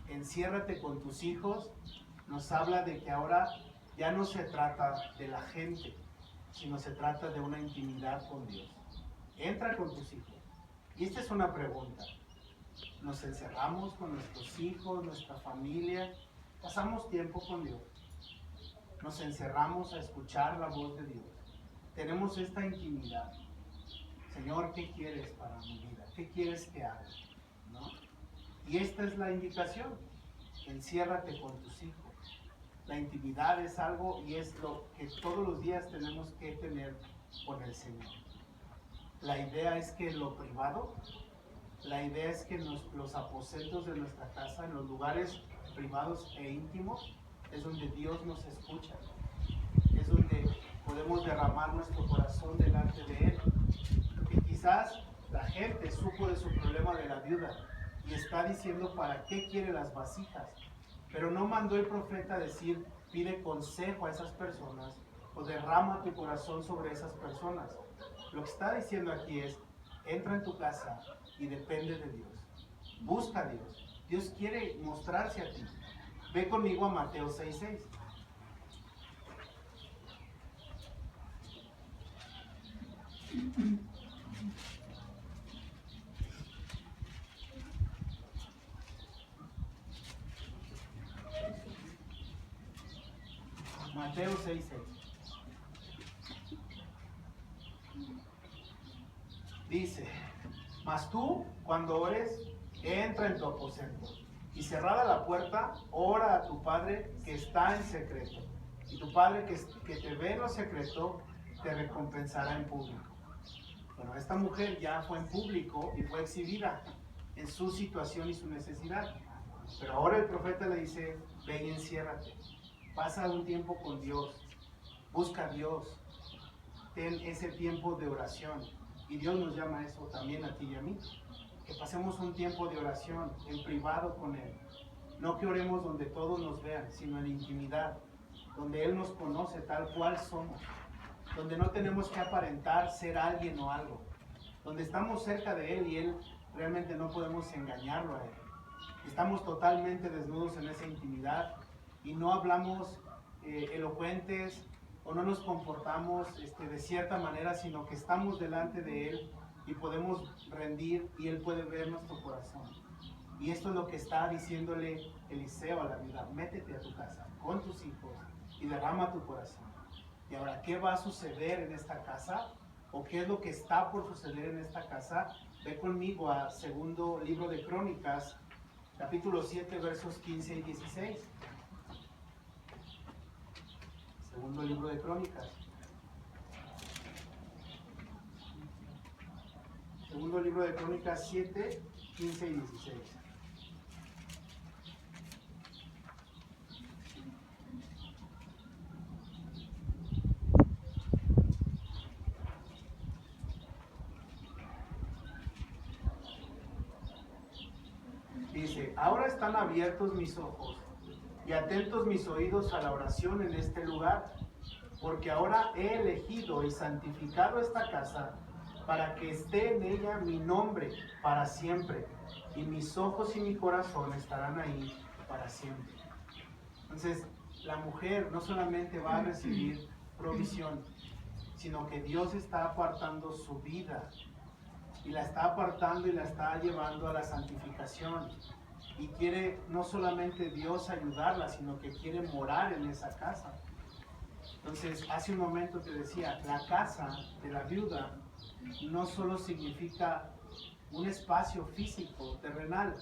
Enciérrate con tus hijos, nos habla de que ahora ya no se trata de la gente, sino se trata de una intimidad con Dios. Entra con tus hijos. Y esta es una pregunta. ¿Nos encerramos con nuestros hijos, nuestra familia? ¿Pasamos tiempo con Dios? ¿Nos encerramos a escuchar la voz de Dios? Tenemos esta intimidad. Señor, ¿qué quieres para mi vida? ¿Qué quieres que haga? ¿No? Y esta es la indicación. Enciérrate con tus hijos. La intimidad es algo y es lo que todos los días tenemos que tener con el Señor. La idea es que en lo privado, la idea es que en los aposentos de nuestra casa, en los lugares privados e íntimos, es donde Dios nos escucha. Es donde podemos derramar nuestro corazón delante de Él. Porque quizás la gente supo de su problema de la viuda y está diciendo para qué quiere las vasijas. Pero no mandó el profeta a decir, pide consejo a esas personas o derrama tu corazón sobre esas personas. Lo que está diciendo aquí es, entra en tu casa y depende de Dios. Busca a Dios. Dios quiere mostrarse a ti. Ve conmigo a Mateo 6:6. Mateo 6:6. Dice, mas tú, cuando ores, entra en tu aposento, y cerrada la puerta, ora a tu Padre que está en secreto. Y tu Padre que te ve en lo secreto, te recompensará en público. Bueno, esta mujer ya fue en público y fue exhibida en su situación y su necesidad. Pero ahora el profeta le dice, ven y enciérrate. Pasa un tiempo con Dios. Busca a Dios. Ten ese tiempo de oración. Y Dios nos llama a eso también a ti y a mí. Que pasemos un tiempo de oración en privado con Él. No que oremos donde todos nos vean, sino en intimidad. Donde Él nos conoce tal cual somos. Donde no tenemos que aparentar ser alguien o algo. Donde estamos cerca de Él y Él realmente no podemos engañarlo a Él. Estamos totalmente desnudos en esa intimidad y no hablamos elocuentes o no nos comportamos de cierta manera, sino que estamos delante de Él y podemos rendir y Él puede ver nuestro corazón. Y esto es lo que está diciéndole Eliseo a la viuda. Métete a tu casa con tus hijos y derrama tu corazón. Y ahora, ¿qué va a suceder en esta casa? ¿O qué es lo que está por suceder en esta casa? Ve conmigo a segundo libro de Crónicas, capítulo 7, versos 15 y 16. Segundo libro de Crónicas. Segundo libro de Crónicas 7, 15 y 16. Dice, ahora están abiertos mis ojos y atentos mis oídos a la oración en este lugar, porque ahora he elegido y santificado esta casa para que esté en ella mi nombre para siempre, y mis ojos y mi corazón estarán ahí para siempre. Entonces, la mujer no solamente va a recibir provisión, sino que Dios está apartando su vida, y la está apartando y la está llevando a la santificación. Y quiere no solamente Dios ayudarla, sino que quiere morar en esa casa. Entonces, hace un momento te decía, la casa de la viuda no solo significa un espacio físico, terrenal.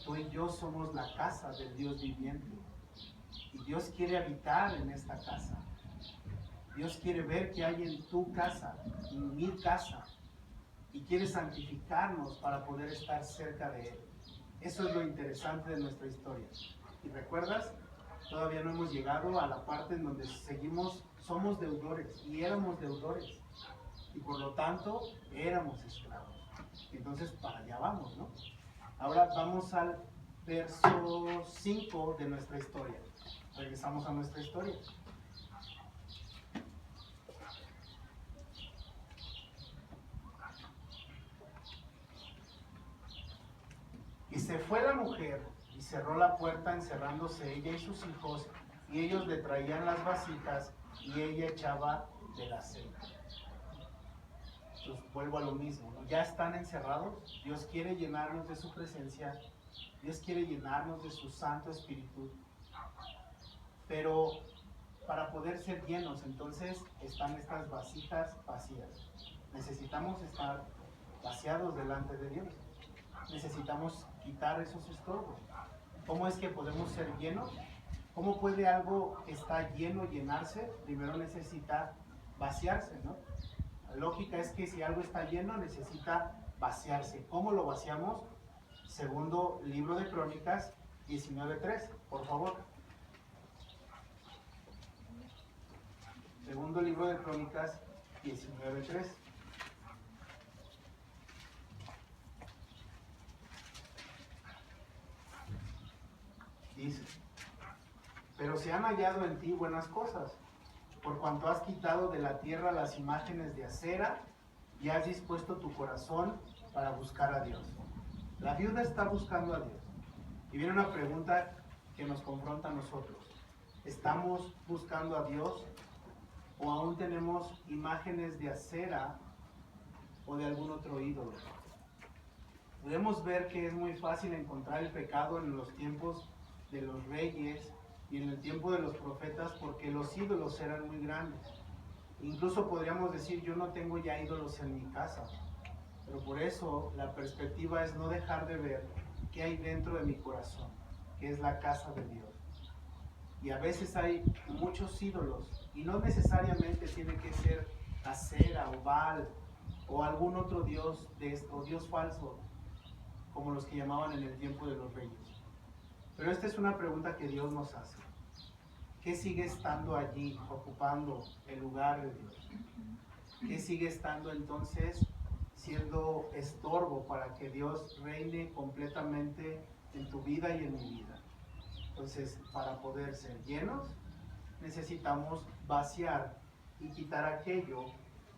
Tú y yo somos la casa del Dios viviente. Y Dios quiere habitar en esta casa. Dios quiere ver qué hay en tu casa, en mi casa. Y quiere santificarnos para poder estar cerca de Él. Eso es lo interesante de nuestra historia. ¿Y recuerdas? Todavía no hemos llegado a la parte en donde somos deudores y éramos deudores. Y por lo tanto, éramos esclavos. Entonces, para allá vamos, ¿no? Ahora vamos al verso 5 de nuestra historia. Regresamos a nuestra historia. se fue la mujer y cerró la puerta encerrándose ella y sus hijos, y ellos le traían las vasijas y ella echaba del aceite. Entonces vuelvo a lo mismo, ¿no? Ya están encerrados, Dios quiere llenarnos de su presencia, Dios quiere llenarnos de su Santo Espíritu, pero para poder ser llenos, entonces están estas vasijas vacías. Necesitamos estar vaciados delante de Dios. Necesitamos quitar esos estorbos. ¿Cómo es que podemos ser llenos? ¿Cómo puede algo que está lleno llenarse? Primero necesita vaciarse, ¿no? La lógica es que si algo está lleno necesita vaciarse. ¿Cómo lo vaciamos? Segundo libro de Crónicas 19:3, por favor. Segundo libro de Crónicas 19:3. Dice: pero se han hallado en ti buenas cosas, por cuanto has quitado de la tierra las imágenes de acera y has dispuesto tu corazón para buscar a Dios. La viuda está buscando a Dios. Y viene una pregunta que nos confronta a nosotros. ¿Estamos buscando a Dios o aún tenemos imágenes de acera o de algún otro ídolo? Podemos ver que es muy fácil encontrar el pecado en los tiempos de los reyes y en el tiempo de los profetas, porque los ídolos eran muy grandes. Incluso podríamos decir, yo no tengo ya ídolos en mi casa, pero por eso la perspectiva es no dejar de ver qué hay dentro de mi corazón, que es la casa de Dios. Y a veces hay muchos ídolos, y no necesariamente tiene que ser Acera o Baal o algún otro dios o dios falso, como los que llamaban en el tiempo de los reyes. Pero esta es una pregunta que Dios nos hace. ¿Qué sigue estando allí, ocupando el lugar de Dios? ¿Qué sigue estando entonces siendo estorbo para que Dios reine completamente en tu vida y en mi vida? Entonces, para poder ser llenos, necesitamos vaciar y quitar aquello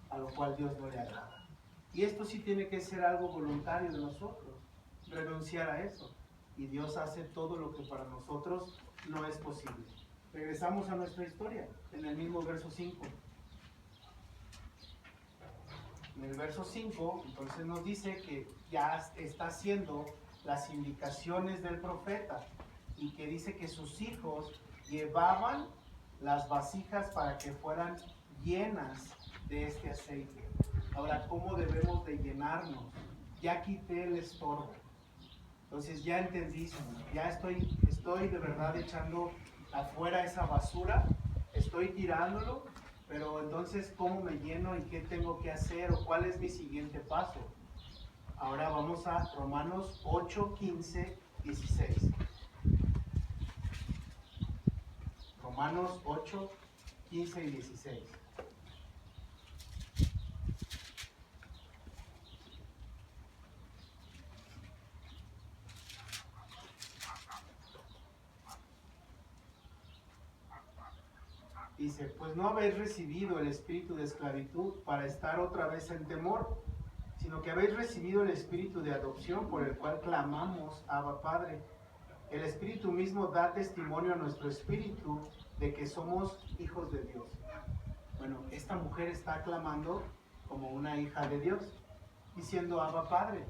a lo cual Dios no le agrada. Y esto sí tiene que ser algo voluntario de nosotros, renunciar a eso. Y Dios hace todo lo que para nosotros no es posible. Regresamos a nuestra historia, en el mismo verso 5. En el verso 5, entonces nos dice que ya está haciendo las indicaciones del profeta y que dice que sus hijos llevaban las vasijas para que fueran llenas de este aceite. Ahora, ¿cómo debemos de llenarnos? Ya quité el estorbo. Entonces ya entendí, ya estoy de verdad echando afuera esa basura, estoy tirándolo, pero entonces ¿cómo me lleno y qué tengo que hacer o cuál es mi siguiente paso? Ahora vamos a Romanos 8, 15, 16. Romanos 8, 15 y 16. Dice, pues no habéis recibido el espíritu de esclavitud para estar otra vez en temor, sino que habéis recibido el espíritu de adopción por el cual clamamos, Abba Padre. El espíritu mismo da testimonio a nuestro espíritu de que somos hijos de Dios. Bueno, esta mujer está clamando como una hija de Dios, diciendo Abba Padre.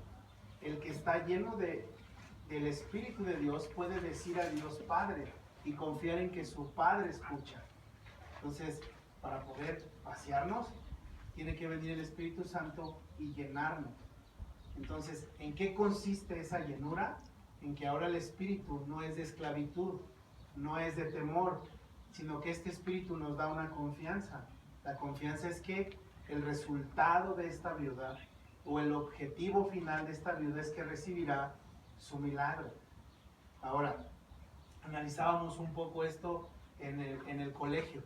El que está lleno del espíritu de Dios puede decir a Dios Padre y confiar en que su Padre escucha. Entonces, para poder vaciarnos, tiene que venir el Espíritu Santo y llenarnos. Entonces, ¿en qué consiste esa llenura? En que ahora el Espíritu no es de esclavitud, no es de temor, sino que este Espíritu nos da una confianza. La confianza es que el resultado de esta viuda, o el objetivo final de esta viuda, es que recibirá su milagro. Ahora, analizábamos un poco esto en el colegio.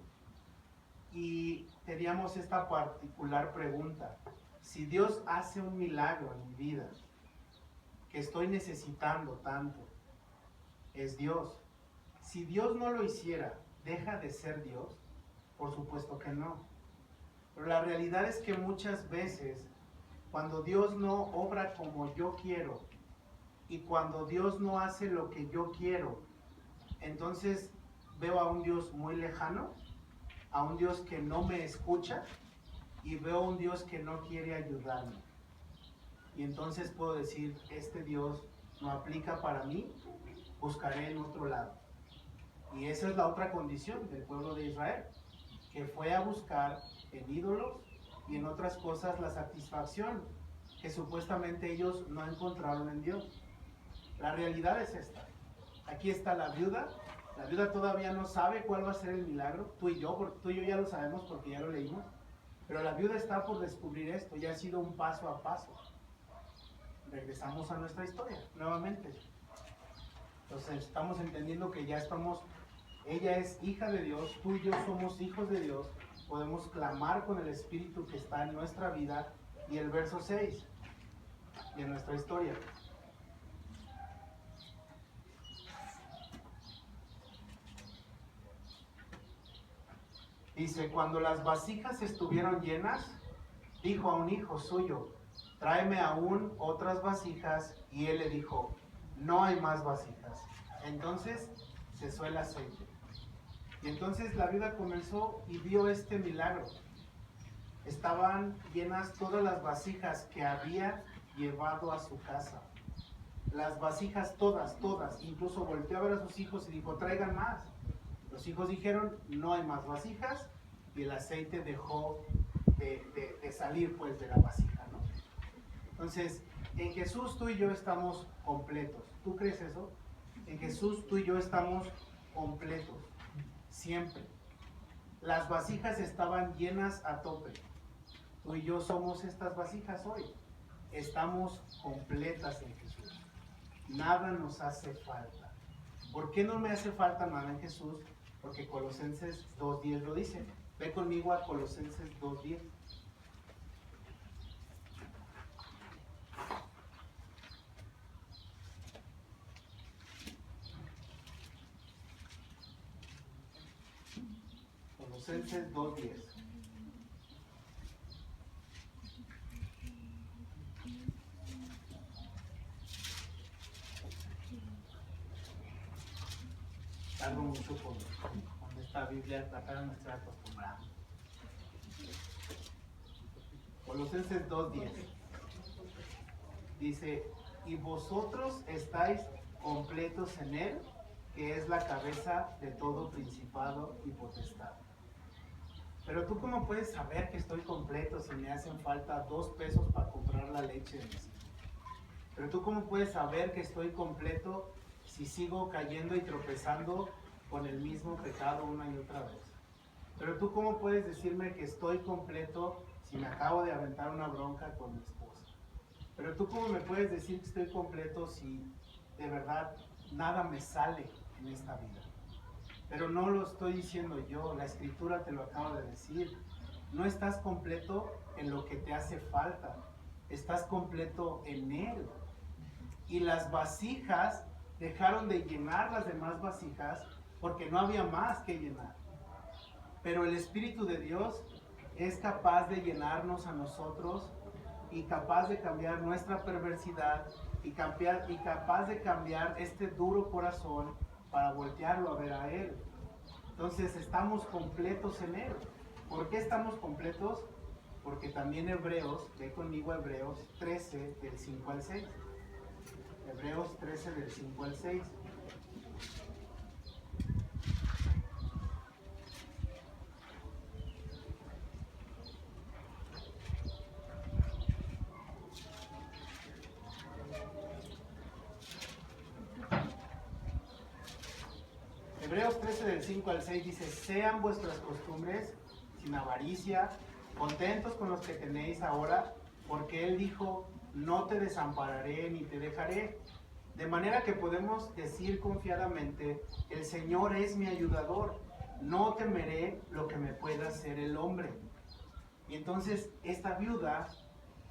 Y teníamos esta particular pregunta: si Dios hace un milagro en mi vida, que estoy necesitando tanto, ¿es Dios? Si Dios no lo hiciera, ¿deja de ser Dios? Por supuesto que no. Pero la realidad es que muchas veces, cuando Dios no obra como yo quiero, Y cuando Dios no hace lo que yo quiero, entonces veo a un Dios muy lejano, a un Dios que no me escucha y veo a un Dios que no quiere ayudarme. Y entonces puedo decir, este Dios no aplica para mí, buscaré en otro lado. Y esa es la otra condición del pueblo de Israel, que fue a buscar en ídolos y en otras cosas la satisfacción que supuestamente ellos no encontraron en Dios. La realidad es esta. Aquí está la viuda todavía no sabe cuál va a ser el milagro, tú y yo ya lo sabemos porque ya lo leímos, pero la viuda está por descubrir esto, ya ha sido un paso a paso. Regresamos a nuestra historia, nuevamente. Entonces estamos entendiendo que ya estamos, ella es hija de Dios, tú y yo somos hijos de Dios, podemos clamar con el Espíritu que está en nuestra vida, y el verso 6 de nuestra historia. Dice, cuando las vasijas estuvieron llenas, dijo a un hijo suyo, tráeme aún otras vasijas, y él le dijo, no hay más vasijas. Entonces cesó el aceite. Y entonces la viuda comenzó y vio este milagro. Estaban llenas todas las vasijas que había llevado a su casa. Las vasijas todas, incluso volteó a ver a sus hijos y dijo, traigan más. Los hijos dijeron, no hay más vasijas, y el aceite dejó de salir pues de la vasija, ¿no? Entonces, en Jesús tú y yo estamos completos. ¿Tú crees eso? En Jesús tú y yo estamos completos, siempre. Las vasijas estaban llenas a tope. Tú y yo somos estas vasijas hoy. Estamos completas en Jesús. Nada nos hace falta. ¿Por qué no me hace falta nada en Jesús? Porque Colosenses 2:10 lo dice. Ve conmigo a Colosenses 2:10. Colosenses 2:10. Tardo mucho con esta Biblia, acá no estoy acostumbrado. Colosenses 2:10 dice, y vosotros estáis completos en Él, que es la cabeza de todo principado y potestad. Pero tú, ¿cómo puedes saber que estoy completo si me hacen falta 2 pesos para comprar la leche de mis hijos? Pero tú, ¿cómo puedes saber que estoy completo si sigo cayendo y tropezando con el mismo pecado una y otra vez? Pero tú, ¿cómo puedes decirme que estoy completo si me acabo de aventar una bronca con mi esposa? Pero tú, ¿cómo me puedes decir que estoy completo si de verdad nada me sale en esta vida? Pero no lo estoy diciendo yo, la Escritura te lo acaba de decir. No estás completo en lo que te hace falta, estás completo en Él. Y las vasijas dejaron de llenar las demás vasijas porque no había más que llenar. Pero el Espíritu de Dios es capaz de llenarnos a nosotros y capaz de cambiar nuestra perversidad y capaz de cambiar este duro corazón para voltearlo a ver a Él. Entonces estamos completos en Él. ¿Por qué estamos completos? Porque también Hebreos, ve conmigo Hebreos 13 del 5 al 6. Hebreos 13 del 5 al 6. Hebreos 13 del 5 al 6 dice, sean vuestras costumbres sin avaricia, contentos con los que tenéis ahora, porque Él dijo, no te desampararé ni te dejaré. De manera que podemos decir confiadamente, el Señor es mi ayudador, no temeré lo que me pueda hacer el hombre. Y entonces esta viuda,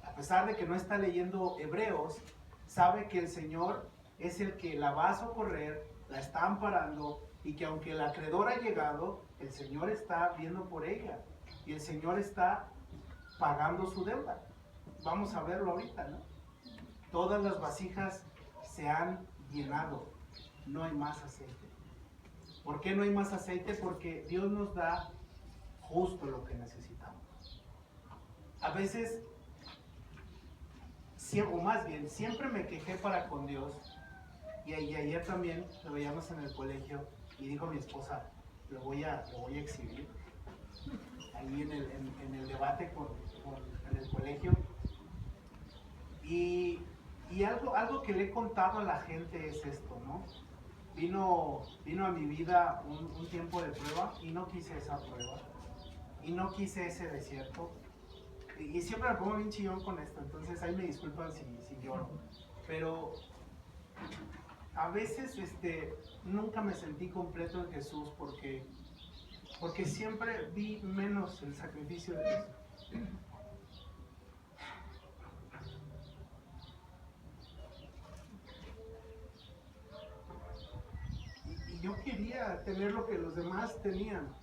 a pesar de que no está leyendo Hebreos, sabe que el Señor es el que la va a socorrer, la está amparando, y que aunque el acreedor ha llegado, el Señor está viendo por ella y el Señor está pagando su deuda. Vamos a verlo ahorita, ¿no? Todas las vasijas se han llenado. No hay más aceite. ¿Por qué no hay más aceite? Porque Dios nos da justo lo que necesitamos. A veces, o más bien, siempre me quejé para con Dios. Y ayer también lo veíamos en el colegio y dijo mi esposa, lo voy a exhibir ahí en el debate en el colegio. Y algo que le he contado a la gente es esto, ¿no? Vino a mi vida un tiempo de prueba y no quise esa prueba. Y no quise ese desierto. Y siempre me pongo bien chillón con esto, entonces ahí me disculpan si lloro. Pero a veces nunca me sentí completo en Jesús porque siempre vi menos el sacrificio de Jesús. Y yo quería tener lo que los demás tenían,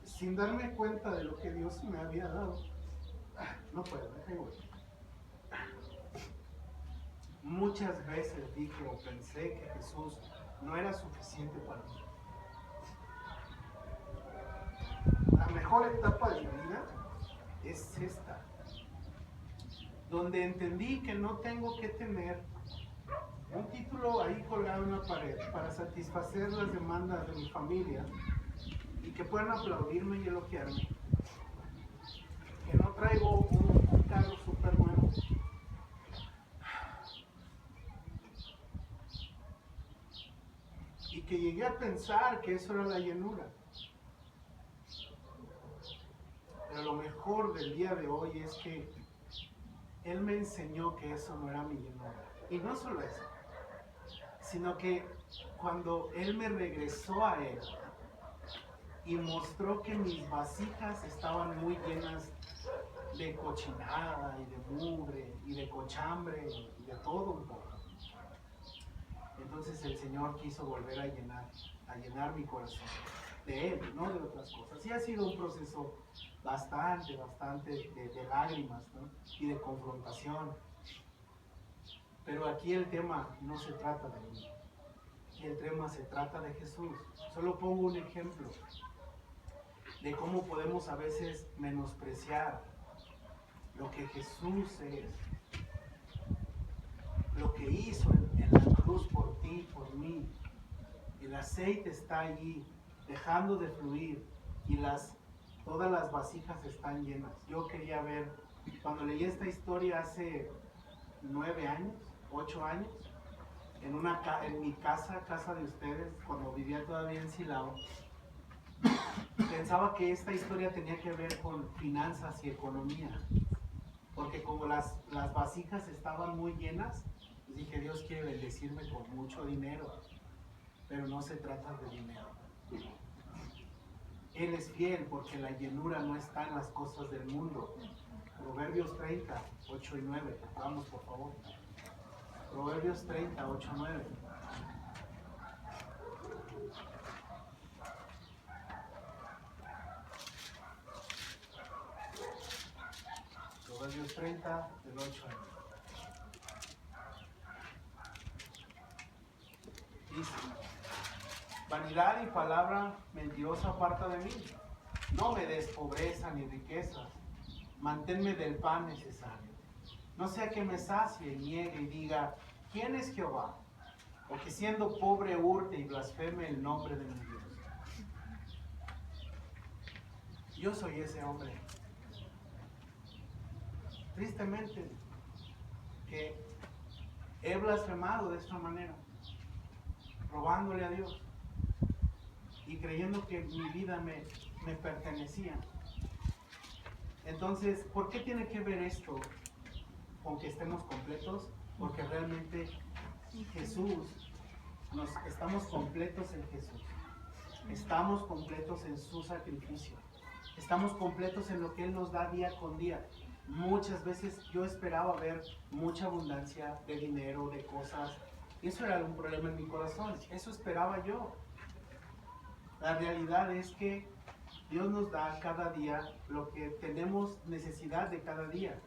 sin darme cuenta de lo que Dios me había dado. No puedo, déjame voy. Muchas veces dije o pensé que Jesús no era suficiente para mí. La mejor etapa de mi vida es esta, donde entendí que no tengo que tener un título ahí colgado en la pared para satisfacer las demandas de mi familia y que puedan aplaudirme y elogiarme. Que no traigo un carro súper nuevo. Y que llegué a pensar que eso era la llenura. Pero lo mejor del día de hoy es que Él me enseñó que eso no era mi llenura. Y no solo eso, sino que cuando Él me regresó a Él y mostró que mis vasijas estaban muy llenas de cochinada y de mugre y de cochambre y de todo un poco. Entonces el Señor quiso volver a llenar mi corazón de Él, no de otras cosas. Y ha sido un proceso bastante de lágrimas, ¿no? Y de confrontación. Pero aquí el tema no se trata de mí. Aquí el tema se trata de Jesús. Solo pongo un ejemplo de cómo podemos a veces menospreciar lo que Jesús es, lo que hizo en la cruz por ti, por mí. El aceite está allí, dejando de fluir, y todas las vasijas están llenas. Yo quería ver, cuando leí esta historia hace 9 años, 8 años, en mi casa de ustedes, cuando vivía todavía en Silao, pensaba que esta historia tenía que ver con finanzas y economía, porque como las vasijas estaban muy llenas, pues dije, Dios quiere bendecirme con mucho dinero, pero no se trata de dinero. Él es fiel porque la llenura no está en las cosas del mundo. Proverbios 30, 8 y 9. Vamos, por favor. Proverbios 30, 8 y 9. Proverbios 30, del 8 al 9. Dice: vanidad y palabra mentirosa aparta de mí. No me des pobreza ni riquezas. Manténme del pan necesario. No sea que me sacie y niegue y diga, ¿quién es Jehová? O que siendo pobre hurte y blasfeme el nombre de mi Dios. Yo soy ese hombre. Tristemente, que he blasfemado de esta manera, robándole a Dios y creyendo que mi vida me pertenecía. Entonces, ¿por qué tiene que ver esto con que estemos completos? Porque realmente estamos completos en Jesús. Estamos completos en su sacrificio. Estamos completos en lo que Él nos da día con día. Muchas veces yo esperaba ver mucha abundancia de dinero, de cosas. Y eso era un problema en mi corazón. Eso esperaba yo. La realidad es que Dios nos da cada día lo que tenemos necesidad de cada día.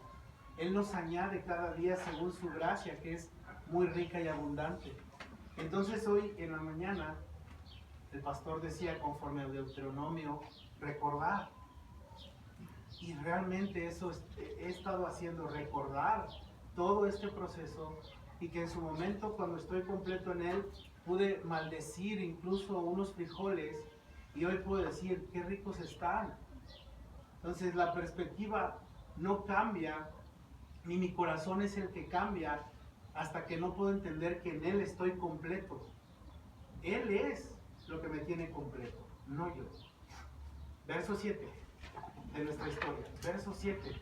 Él nos añade cada día según su gracia, que es muy rica y abundante. Entonces hoy en la mañana el pastor decía, conforme al Deuteronomio, recordar. Y realmente eso he estado haciendo, recordar todo este proceso, y que en su momento, cuando estoy completo en él, pude maldecir incluso unos frijoles, y hoy puedo decir qué ricos están. Entonces la perspectiva no cambia, ni mi corazón es el que cambia, hasta que no puedo entender que en él estoy completo. Él es lo que me tiene completo, no yo. Verso 7 de nuestra historia. Verso 7.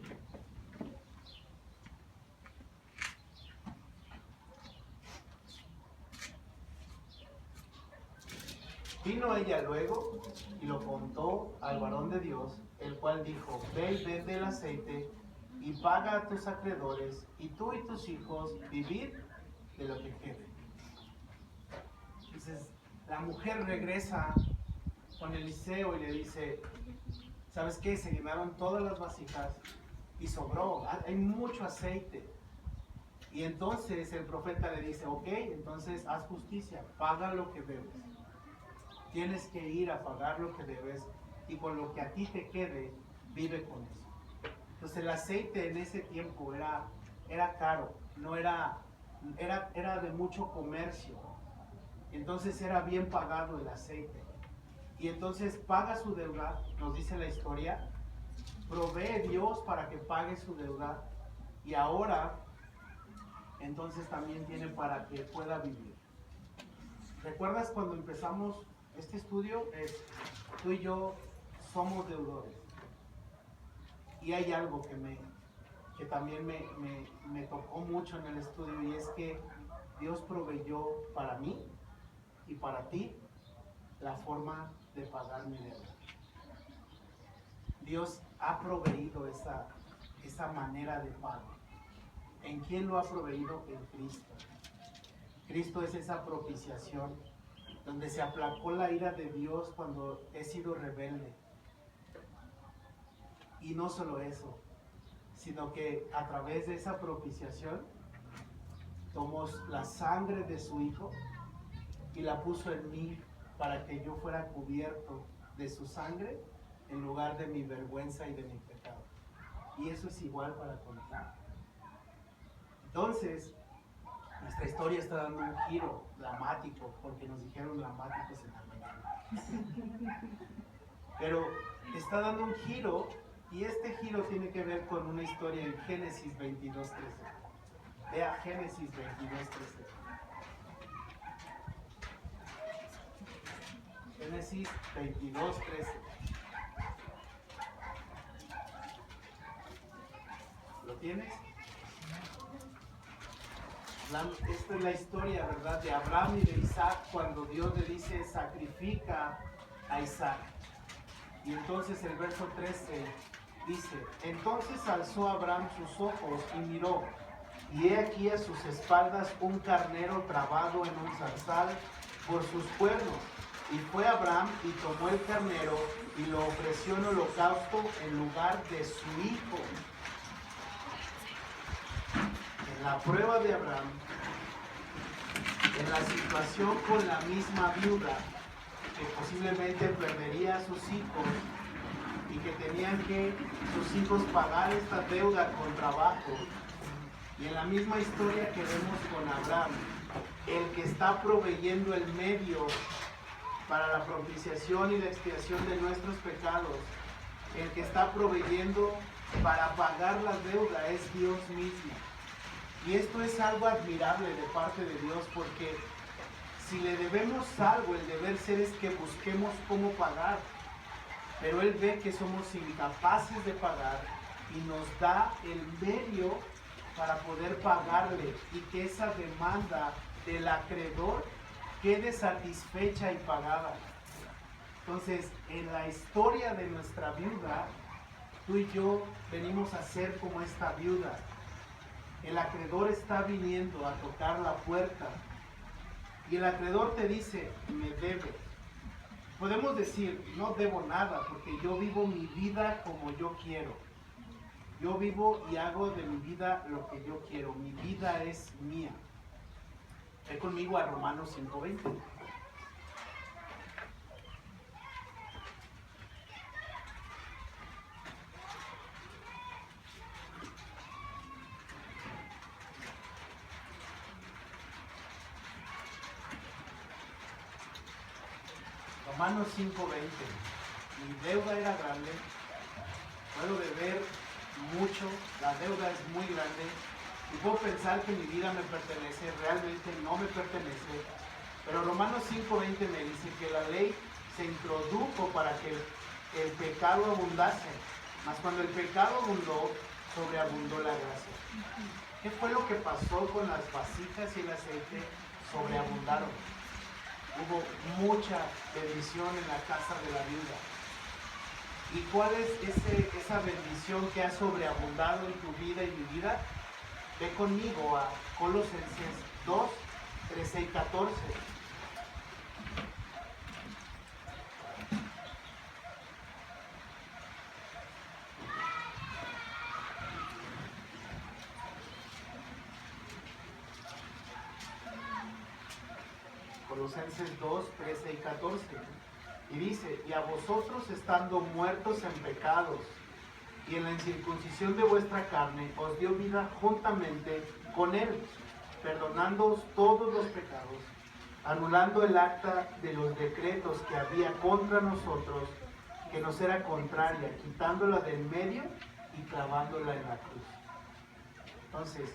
Vino ella luego y lo contó al varón de Dios, el cual dijo, ve y vende el aceite y paga a tus acreedores, y tú y tus hijos vivid de lo que quede. Entonces, la mujer regresa con Eliseo y le dice, ¿sabes qué? Se llenaron todas las vasijas y sobró, hay mucho aceite. Y entonces el profeta le dice, ok, entonces haz justicia, paga lo que debes. Tienes que ir a pagar lo que debes, y con lo que a ti te quede, vive con eso. Entonces el aceite en ese tiempo era caro, no era de mucho comercio. Entonces era bien pagado el aceite. Y entonces paga su deuda, nos dice la historia, provee Dios para que pague su deuda, y ahora entonces también tiene para que pueda vivir. ¿Recuerdas cuando empezamos este estudio? Tú y yo somos deudores. Y hay algo que también me tocó mucho en el estudio, y es que Dios proveyó para mí y para ti la forma de pagar mi deuda. Dios ha proveído esa manera de pago. ¿En quién lo ha proveído? En Cristo. Cristo es esa propiciación donde se aplacó la ira de Dios cuando he sido rebelde. Y no solo eso, sino que a través de esa propiciación tomó la sangre de su Hijo y la puso en mí para que yo fuera cubierto de su sangre en lugar de mi vergüenza y de mi pecado. Y eso es igual para contar. Entonces, nuestra historia está dando un giro dramático, porque nos dijeron dramáticos en la mañana. Pero está dando un giro, y este giro tiene que ver con una historia en Génesis 22:13. Vea Génesis 22:13. Génesis 22:13. ¿Lo tienes? Esta es la historia, ¿verdad?, de Abraham y de Isaac, cuando Dios le dice, sacrifica a Isaac. Y entonces el verso 13 dice, entonces alzó Abraham sus ojos y miró, y he aquí a sus espaldas un carnero trabado en un zarzal por sus cuernos. Y fue Abraham y tomó el carnero y lo ofreció en holocausto en lugar de su hijo. En la prueba de Abraham, en la situación con la misma viuda, que posiblemente perdería a sus hijos y que tenían que sus hijos pagar esta deuda con trabajo. Y en la misma historia que vemos con Abraham, el que está proveyendo el medio para la propiciación y la expiación de nuestros pecados, el que está proveyendo para pagar la deuda es Dios mismo. Y esto es algo admirable de parte de Dios, porque si le debemos algo, el deber ser es que busquemos cómo pagar. Pero Él ve que somos incapaces de pagar y nos da el medio para poder pagarle, y que esa demanda del acreedor quede satisfecha y pagada. Entonces, en la historia de nuestra viuda, tú y yo venimos a ser como esta viuda. El acreedor está viniendo a tocar la puerta y el acreedor te dice, me debes. Podemos decir, no debo nada porque yo vivo mi vida como yo quiero. Yo vivo y hago de mi vida lo que yo quiero. Mi vida es mía. Ve conmigo a Romanos 5:20. Romanos 5:20. Mi deuda era grande, puedo deber mucho, la deuda es muy grande y puedo pensar que mi vida me pertenece, realmente no me pertenece. Pero Romanos 5:20 me dice que la ley se introdujo para que el pecado abundase, mas cuando el pecado abundó, sobreabundó la gracia. ¿Qué fue lo que pasó con las vasijas y el aceite? Sobreabundaron. Hubo mucha bendición en la casa de la viuda. ¿Y cuál es esa bendición que ha sobreabundado en tu vida y mi vida? Ve conmigo a Colosenses 2, 13 y 14. Colosenses 2, 13 y 14. Y dice, y a vosotros estando muertos en pecados y en la incircuncisión de vuestra carne, os dio vida juntamente con él, perdonándoos todos los pecados, anulando el acta de los decretos que había contra nosotros, que nos era contraria, quitándola del medio y clavándola en la cruz. Entonces,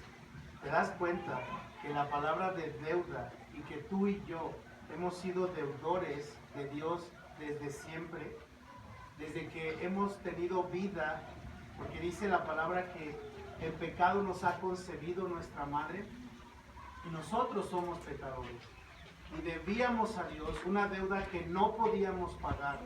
te das cuenta que la palabra de deuda y que tú y yo hemos sido deudores de Dios desde siempre, desde que hemos tenido vida, porque dice la palabra que el pecado nos ha concebido nuestra madre y nosotros somos pecadores y debíamos a Dios una deuda que no podíamos pagar.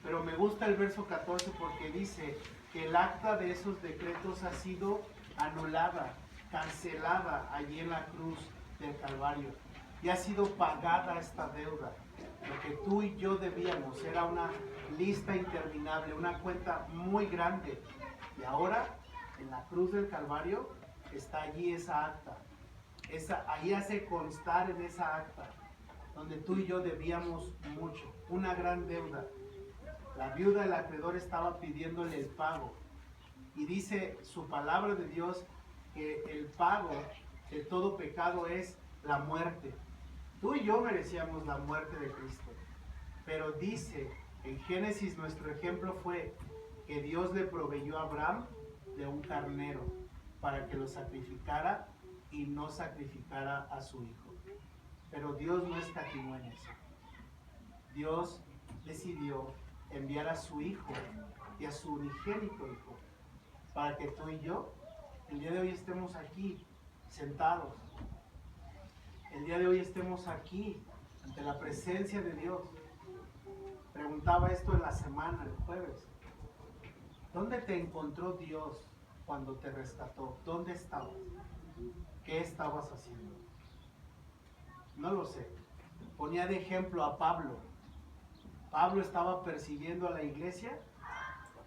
Pero me gusta el verso 14 porque dice que el acta de esos decretos ha sido anulada, cancelada allí en la cruz del Calvario y ha sido pagada esta deuda. Lo que tú y yo debíamos era una lista interminable, una cuenta muy grande. Y ahora, en la cruz del Calvario, está allí esa acta. Ahí hace constar en esa acta, donde tú y yo debíamos mucho, una gran deuda. La viuda del acreedor estaba pidiéndole el pago. Y dice su palabra de Dios que el pago de todo pecado es la muerte. Tú y yo merecíamos la muerte de Cristo. Pero dice en Génesis, nuestro ejemplo fue que Dios le proveyó a Abraham de un carnero para que lo sacrificara y no sacrificara a su hijo. Pero Dios no escatimó en eso. Dios decidió enviar a su hijo y a su unigénito hijo para que tú y yo el día de hoy estemos aquí sentados. El día de hoy estemos aquí ante la presencia de Dios. Preguntaba esto en la semana, el jueves. ¿Dónde te encontró Dios cuando te rescató? ¿Dónde estabas? ¿Qué estabas haciendo? No lo sé. Ponía de ejemplo a Pablo. Pablo estaba persiguiendo a la iglesia,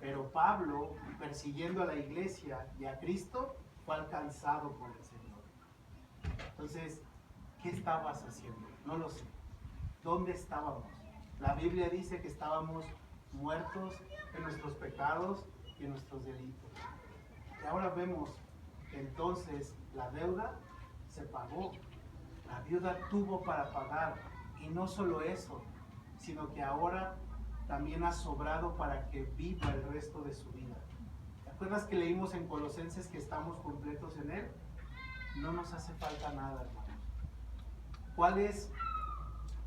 pero Pablo, persiguiendo a la iglesia y a Cristo, fue alcanzado por el Señor. Entonces, ¿qué estabas haciendo? No lo sé. ¿Dónde estábamos? La Biblia dice que estábamos muertos en nuestros pecados y en nuestros delitos. Y ahora vemos que entonces la deuda se pagó. La viuda tuvo para pagar. Y no solo eso, sino que ahora también ha sobrado para que viva el resto de su vida. ¿Te acuerdas que leímos en Colosenses que estamos completos en Él? No nos hace falta nada, hermanos. ¿Cuál es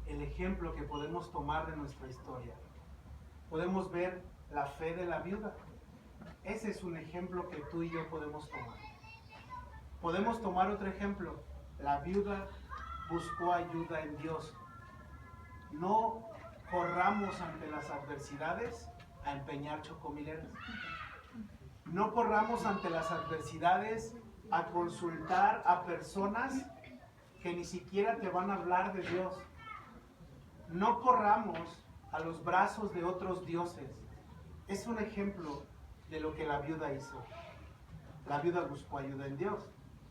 el ejemplo que podemos tomar de nuestra historia? Podemos ver la fe de la viuda. Ese es un ejemplo que tú y yo podemos tomar. Podemos tomar otro ejemplo. La viuda buscó ayuda en Dios. No corramos ante las adversidades a empeñar chocomileras. No corramos ante las adversidades a consultar a personas que ni siquiera te van a hablar de Dios. No corramos a los brazos de otros dioses. Es un ejemplo de lo que la viuda hizo. La viuda buscó ayuda en Dios.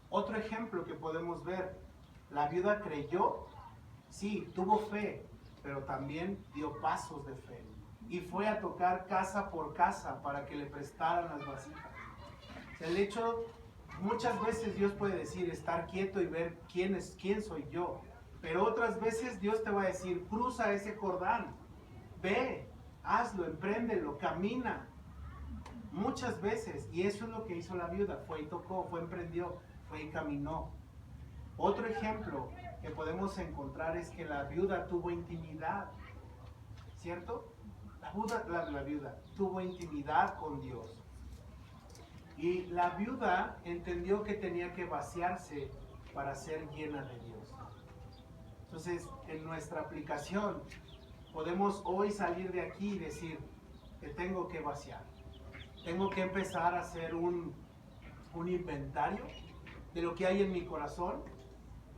Otro ejemplo que podemos ver, La viuda creyó, sí, tuvo fe, pero también dio pasos de fe. Y fue a tocar casa por casa para que le prestaran las vasijas. El hecho, muchas veces Dios puede decir, estar quieto y ver quién soy yo. Pero otras veces Dios te va a decir, cruza ese Jordán, ve, hazlo, empréndelo, camina. Muchas veces, y eso es lo que hizo la viuda, fue y tocó, fue emprendió, fue y caminó. Otro ejemplo que podemos encontrar es que la viuda tuvo intimidad, ¿cierto? La viuda tuvo intimidad con Dios. Y la viuda entendió que tenía que vaciarse para ser llena de Dios. Entonces, en nuestra aplicación, podemos hoy salir de aquí y decir que tengo que vaciar. Tengo que empezar a hacer un inventario de lo que hay en mi corazón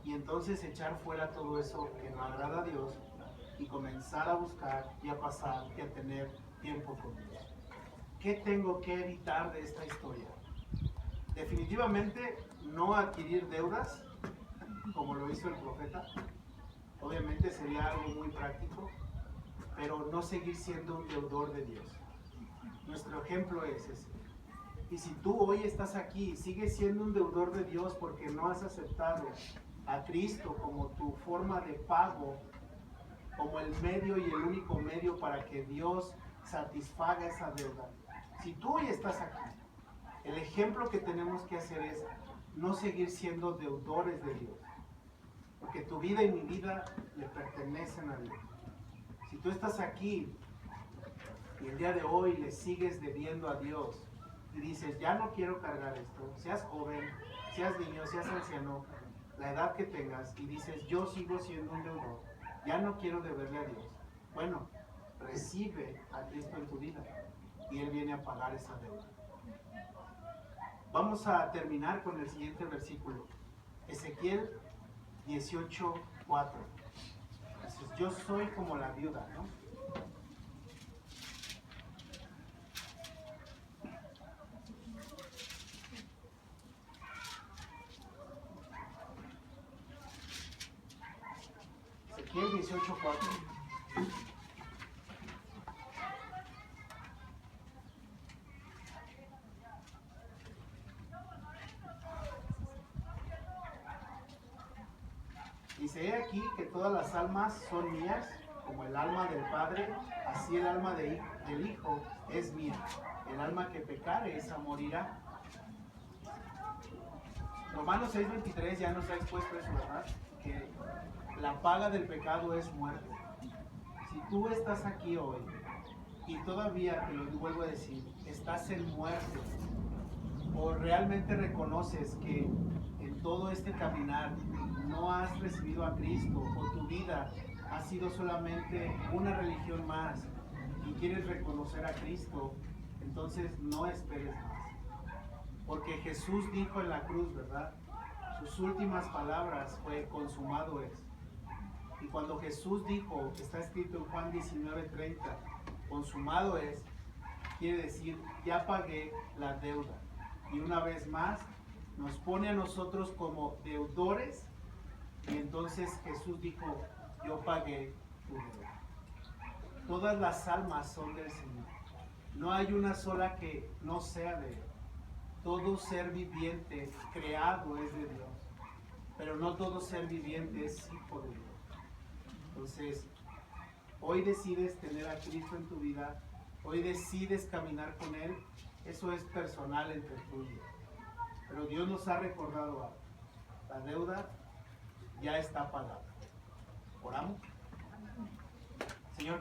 y entonces echar fuera todo eso que no agrada a Dios y comenzar a buscar y a pasar y a tener tiempo con Dios. ¿Qué tengo que evitar de esta historia? Definitivamente no adquirir deudas, como lo hizo el profeta. Obviamente sería algo muy práctico, pero no seguir siendo un deudor de Dios. Nuestro ejemplo es ese. Y si tú hoy estás aquí, sigues siendo un deudor de Dios porque no has aceptado a Cristo como tu forma de pago, como el medio y el único medio para que Dios satisfaga esa deuda. Si tú hoy estás aquí, el ejemplo que tenemos que hacer es no seguir siendo deudores de Dios, porque tu vida y mi vida le pertenecen a Dios. Si tú estás aquí y el día de hoy le sigues debiendo a Dios y dices, ya no quiero cargar esto, seas joven, seas niño, seas anciano, la edad que tengas, y dices, yo sigo siendo un deudor, ya no quiero deberle a Dios. Bueno, recibe a Cristo en tu vida y Él viene a pagar esa deuda. Vamos a terminar con el siguiente versículo. Ezequiel 18:4. Entonces, yo soy como la viuda, ¿no? Ezequiel 18:4. Dice, he aquí que todas las almas son mías, como el alma del Padre, así el alma del Hijo es mía. El alma que pecare, esa morirá. Romanos 6:23 ya nos ha expuesto eso, ¿verdad? Que la paga del pecado es muerte. Si tú estás aquí hoy y todavía, te lo vuelvo a decir, estás en muerte, o realmente reconoces que en todo este caminar no has recibido a Cristo, o tu vida ha sido solamente una religión más y quieres reconocer a Cristo, entonces no esperes más. Porque Jesús dijo en la cruz, ¿verdad? Sus últimas palabras fue, consumado es. Y cuando Jesús dijo, está escrito en Juan 19:30, consumado es, quiere decir, ya pagué la deuda. Y una vez más, nos pone a nosotros como deudores. Y entonces Jesús dijo, yo pagué tu deuda. Todas las almas son del Señor. No hay una sola que no sea de Él. Todo ser viviente creado es de Dios. Pero no todo ser viviente es hijo de Dios. Entonces, hoy decides tener a Cristo en tu vida. Hoy decides caminar con Él. Eso es personal entre tú y Dios. Pero Dios nos ha recordado algo. La deuda ya está pagada. ¿Oramos?